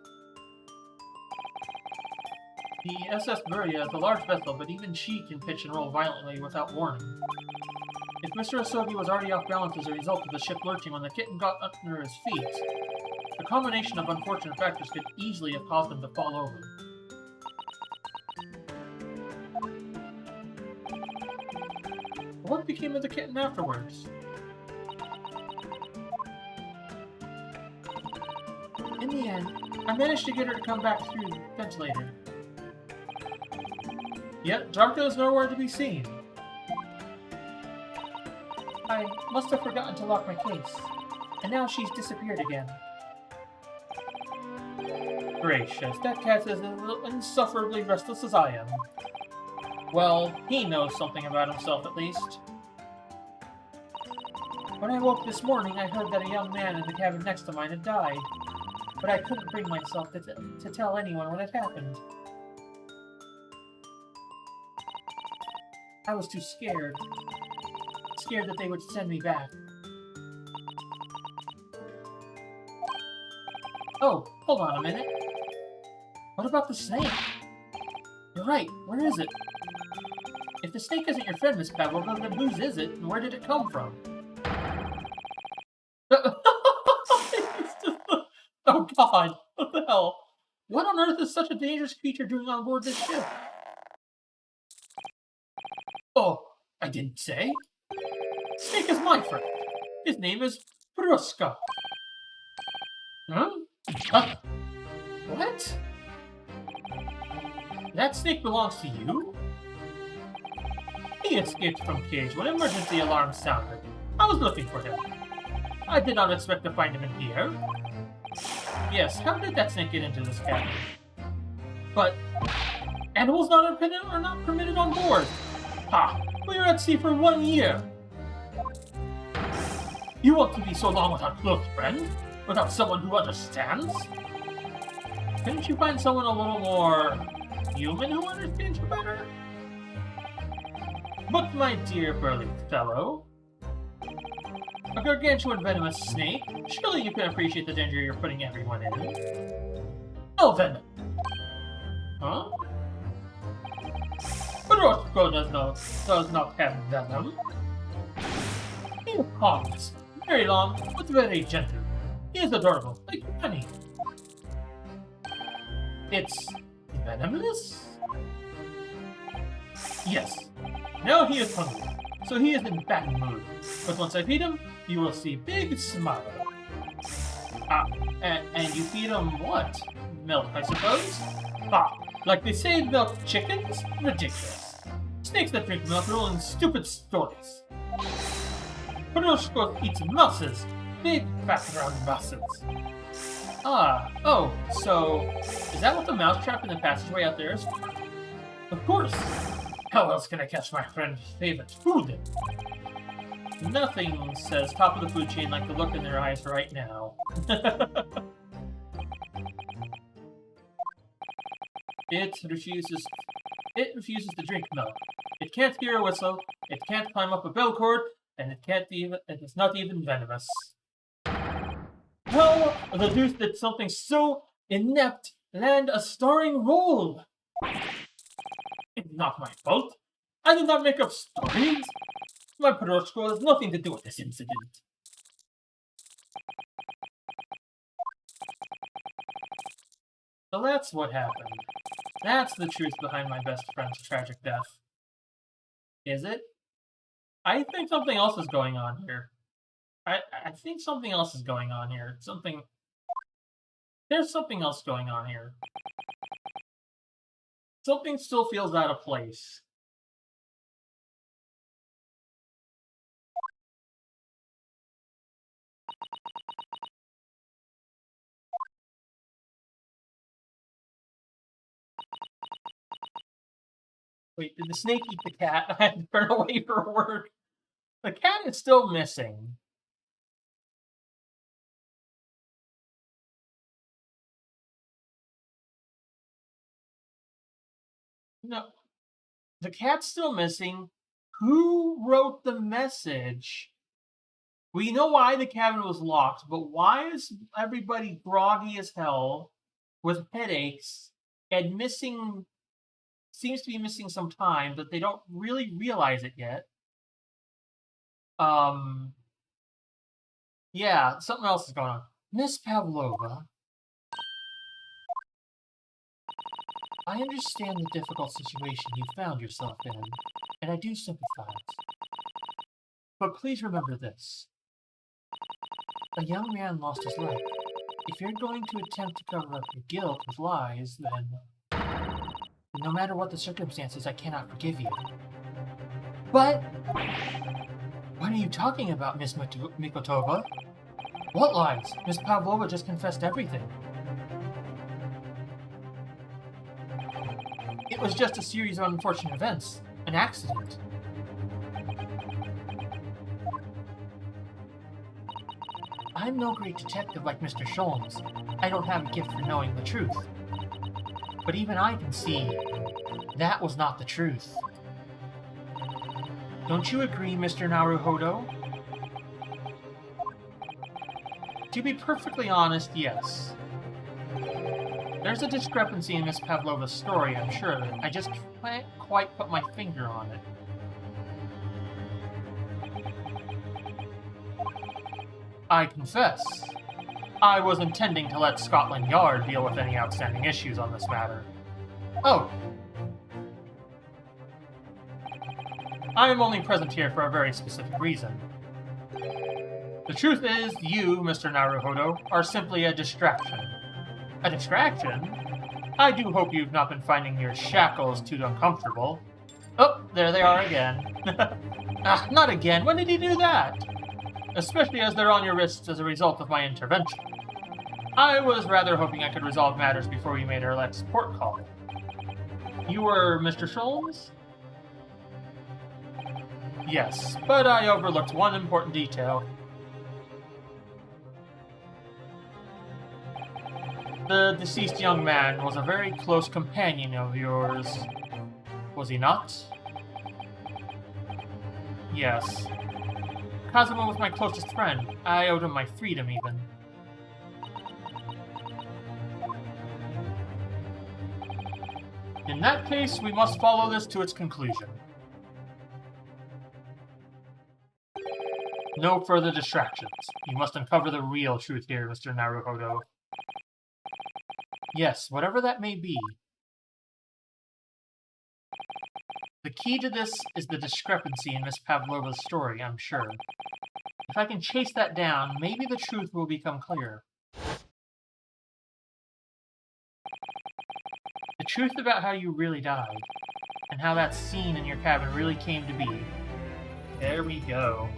The SS Buria is a large vessel, but even she can pitch and roll violently without warning. If Mr. Asogi was already off balance as a result of the ship lurching when the kitten got under his feet, a combination of unfortunate factors could easily have caused him to fall over. What became of the kitten afterwards? In the end, I managed to get her to come back through the ventilator. Yet, Darko is nowhere to be seen. I must have forgotten to lock my case, and now she's disappeared again. Gracious, that cat is as insufferably restless as I am. Well, he knows something about himself at least. When I woke this morning, I heard that a young man in the cabin next to mine had died, but I couldn't bring myself to tell anyone what had happened. I was too scared. Scared that they would send me back. Oh, hold on a minute. What about the snake? You're right, where is it? If the snake isn't your friend, Miss Pebble, then whose is it, and where did it come from? Oh god, what the hell? What on earth is such a dangerous creature doing on board this ship? Oh, I didn't say. Snake is my friend. His name is Bruska. Huh? What? That snake belongs to you? He escaped from cage when emergency alarm sounded. I was looking for him. I did not expect to find him in here. Yes, how did that snake get into this cabin? But animals are not permitted on board. Ha! We were at sea for 1 year. You want to be so long without close friend? Without someone who understands? Couldn't you find someone a little more human who understands you better? But my dear burly fellow, a gargantuan venomous snake, surely you can appreciate the danger you're putting everyone in. No venom. Huh? But Roscoe does not have venom. He is harmless, very long, but very gentle. He is adorable, like honey. It's venomless? Yes. Now he is hungry, so he is in bad mood. But once I feed him, you will see big smile. And you feed him what? Milk, I suppose? Like they say milk chickens? Ridiculous. Snakes that drink milk are all in stupid stories. Perushko eats muscles. Big, fat, round muscles. Oh, so is that what the mousetrap in the passageway out there is for? Of course. How else can I catch my friend's favorite food? Nothing says top of the food chain like the look in their eyes right now. It refuses to drink milk. It can't hear a whistle, it can't climb up a bell cord, and it is not even venomous. How the deuce did something so inept land a starring role? It's not my fault. I did not make up stories. My Peroshko has nothing to do with this incident. So that's what happened. That's the truth behind my best friend's tragic death. Is it? I think something else is going on here. I think something else is going on here. There's something else going on here. Something still feels out of place. Wait, did the snake eat the cat? I had to turn away for work. The cat is still missing. No, the cat's still missing. Who wrote the message? We know why the cabin was locked, but why is everybody groggy as hell with headaches and missing? Seems to be missing some time, but they don't really realize it yet. Yeah, something else is going on. Miss Pavlova, I understand the difficult situation you found yourself in, and I do sympathize. But please remember this. A young man lost his life. If you're going to attempt to cover up your guilt with lies, then no matter what the circumstances, I cannot forgive you. But what are you talking about, Miss Mikotova? What lies? Miss Pavlova just confessed everything. It was just a series of unfortunate events. An accident. I'm no great detective like Mr. Sholmes. I don't have a gift for knowing the truth. But even I can see that was not the truth. Don't you agree, Mr. Naruhodo? To be perfectly honest, yes. There's a discrepancy in Miss Pavlova's story, I'm sure of it. I just can't quite put my finger on it. I confess, I was intending to let Scotland Yard deal with any outstanding issues on this matter. Oh. I am only present here for a very specific reason. The truth is, you, Mr. Naruhodo, are simply a distraction. A distraction? I do hope you've not been finding your shackles too uncomfortable. Oh, there they are again. Not again. When did he do that? Especially as they're on your wrists as a result of my intervention. I was rather hoping I could resolve matters before we made our next port call. You were Mr. Sholmes? Yes, but I overlooked one important detail. The deceased young man was a very close companion of yours, was he not? Yes. Kazuma was my closest friend. I owed him my freedom, even. In that case, we must follow this to its conclusion. No further distractions. You must uncover the real truth here, Mr. Naruhodo. Yes, whatever that may be. The key to this is the discrepancy in Miss Pavlova's story, I'm sure. If I can chase that down, maybe the truth will become clear. The truth about how you really died, and how that scene in your cabin really came to be. There we go.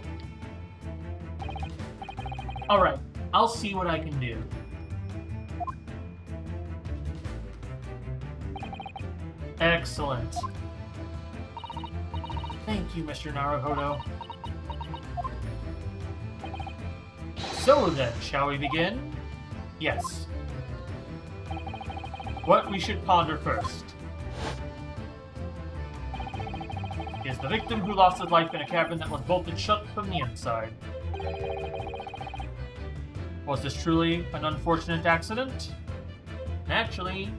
Alright, I'll see what I can do. Excellent. Thank you, Mr. Naruhodo. So then, shall we begin? Yes. What we should ponder first is the victim who lost his life in a cabin that was bolted shut from the inside. Was this truly an unfortunate accident? Actually,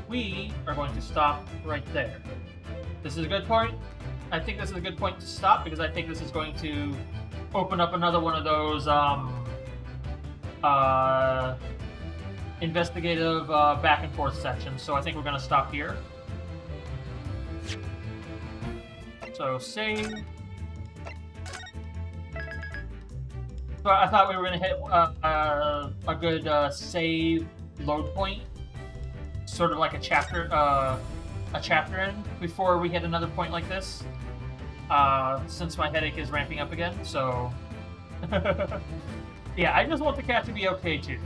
we are going to stop right there. This is a good point. I think this is a good point to stop because I think this is going to open up another one of those investigative back and forth sections. So I think we're going to stop here. So save. So I thought we were going to hit a good save load point, sort of like a chapter end before we hit another point like this. Since my headache is ramping up again, so yeah, I just want the cat to be okay too.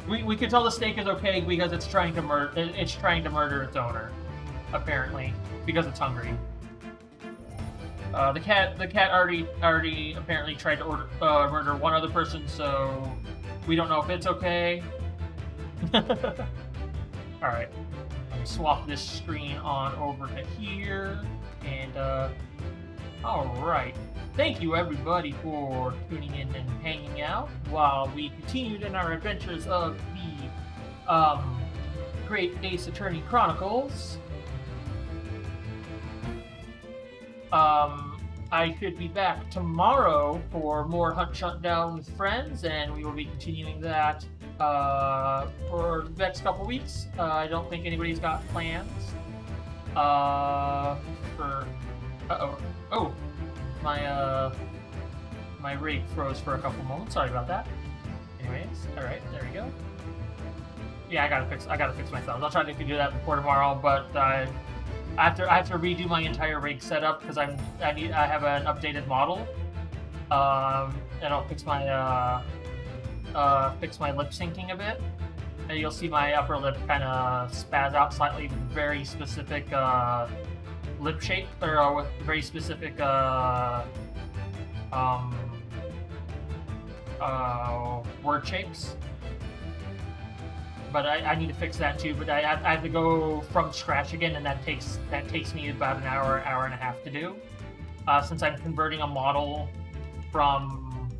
We can tell the snake is okay because it's trying to murder its owner. apparently, because it's hungry. The cat already apparently tried to murder one other person, so we don't know if it's okay. Alright. Swap this screen on over to here, and alright. Thank you everybody for tuning in and hanging out while we continued in our adventures of the Great Ace Attorney Chronicles. I should be back tomorrow for more Hunt Shutdown with friends, and we will be continuing that for the next couple weeks. I don't think anybody's got plans. Oh, my rig froze for a couple moments. Sorry about that. Anyways, all right, there we go. Yeah, I gotta fix my thumbs. I'll try to do that before tomorrow, but I have to redo my entire rig setup because I have an updated model. And I'll fix my lip syncing a bit, and you'll see my upper lip kind of spaz out slightly. Very specific lip shape, or with very specific word shapes. But I need to fix that too. But I have to go from scratch again, and that takes me about an hour and a half to do, since I'm converting a model from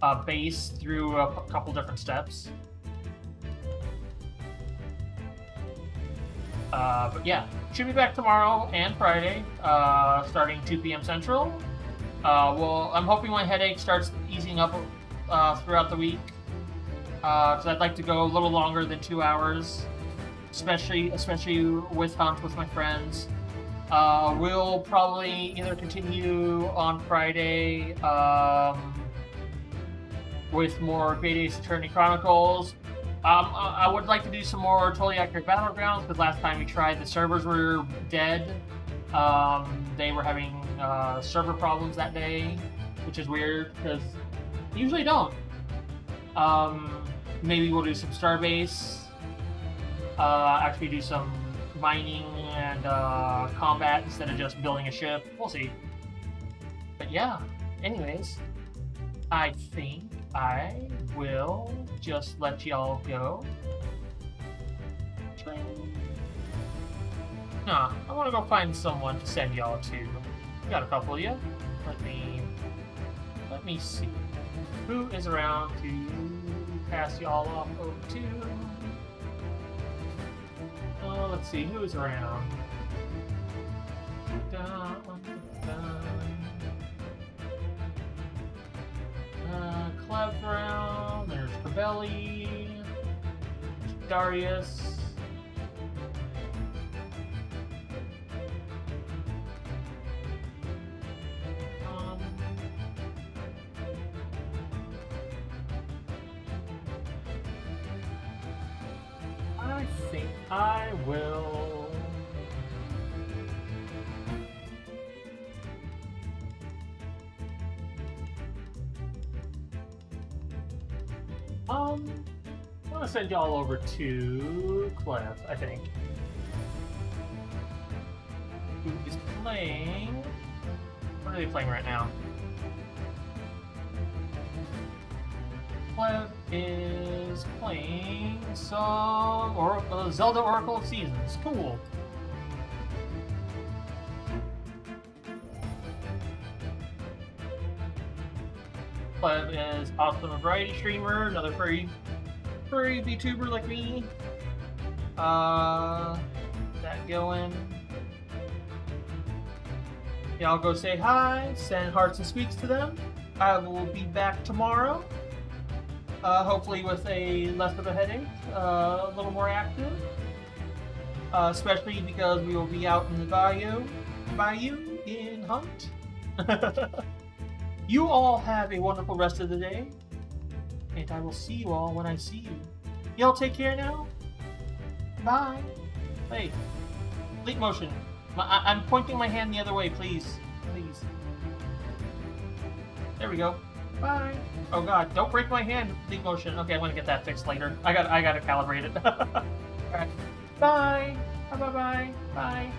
a base through a couple different steps. But yeah, should be back tomorrow and Friday, starting 2 p.m. Central. Well, I'm hoping my headache starts easing up throughout the week. Because I'd like to go a little longer than 2 hours, especially with Hunt with my friends. We'll probably either continue on Friday with more Great Ace Attorney Chronicles. I would like to do some more Totally Accurate Battlegrounds, because last time we tried, the servers were dead. They were having server problems that day, which is weird because they usually don't. Maybe we'll do some Starbase, actually do some mining and combat instead of just building a ship. We'll see. But yeah, anyways, I think I will just let y'all go. Nah, I want to go find someone to send y'all to. We got a couple of you. Let me see. Who is around to pass y'all off over to? Let's see, who's around? Clev's around, there's Cabelli, Darius. I think I will. I'm gonna send y'all over to Clev, I think. Who is playing? What are they playing right now? Clev is playing some Zelda Oracle of Seasons. Cool. Clev is also a variety streamer, another furry VTuber like me. That going. Yeah, I'll go say hi, send hearts and sweets to them. I will be back tomorrow. Hopefully with a less of a headache, a little more active. Especially because we will be out in the bayou in Hunt. You all have a wonderful rest of the day, and I will see you all when I see you. Y'all take care now. Bye. Hey, leap motion. I'm pointing my hand the other way, please. Please. There we go. Bye. Oh god, don't break my hand, leap motion. Okay, I'm gonna get that fixed later. I gotta calibrate it. Alright. Bye. Bye.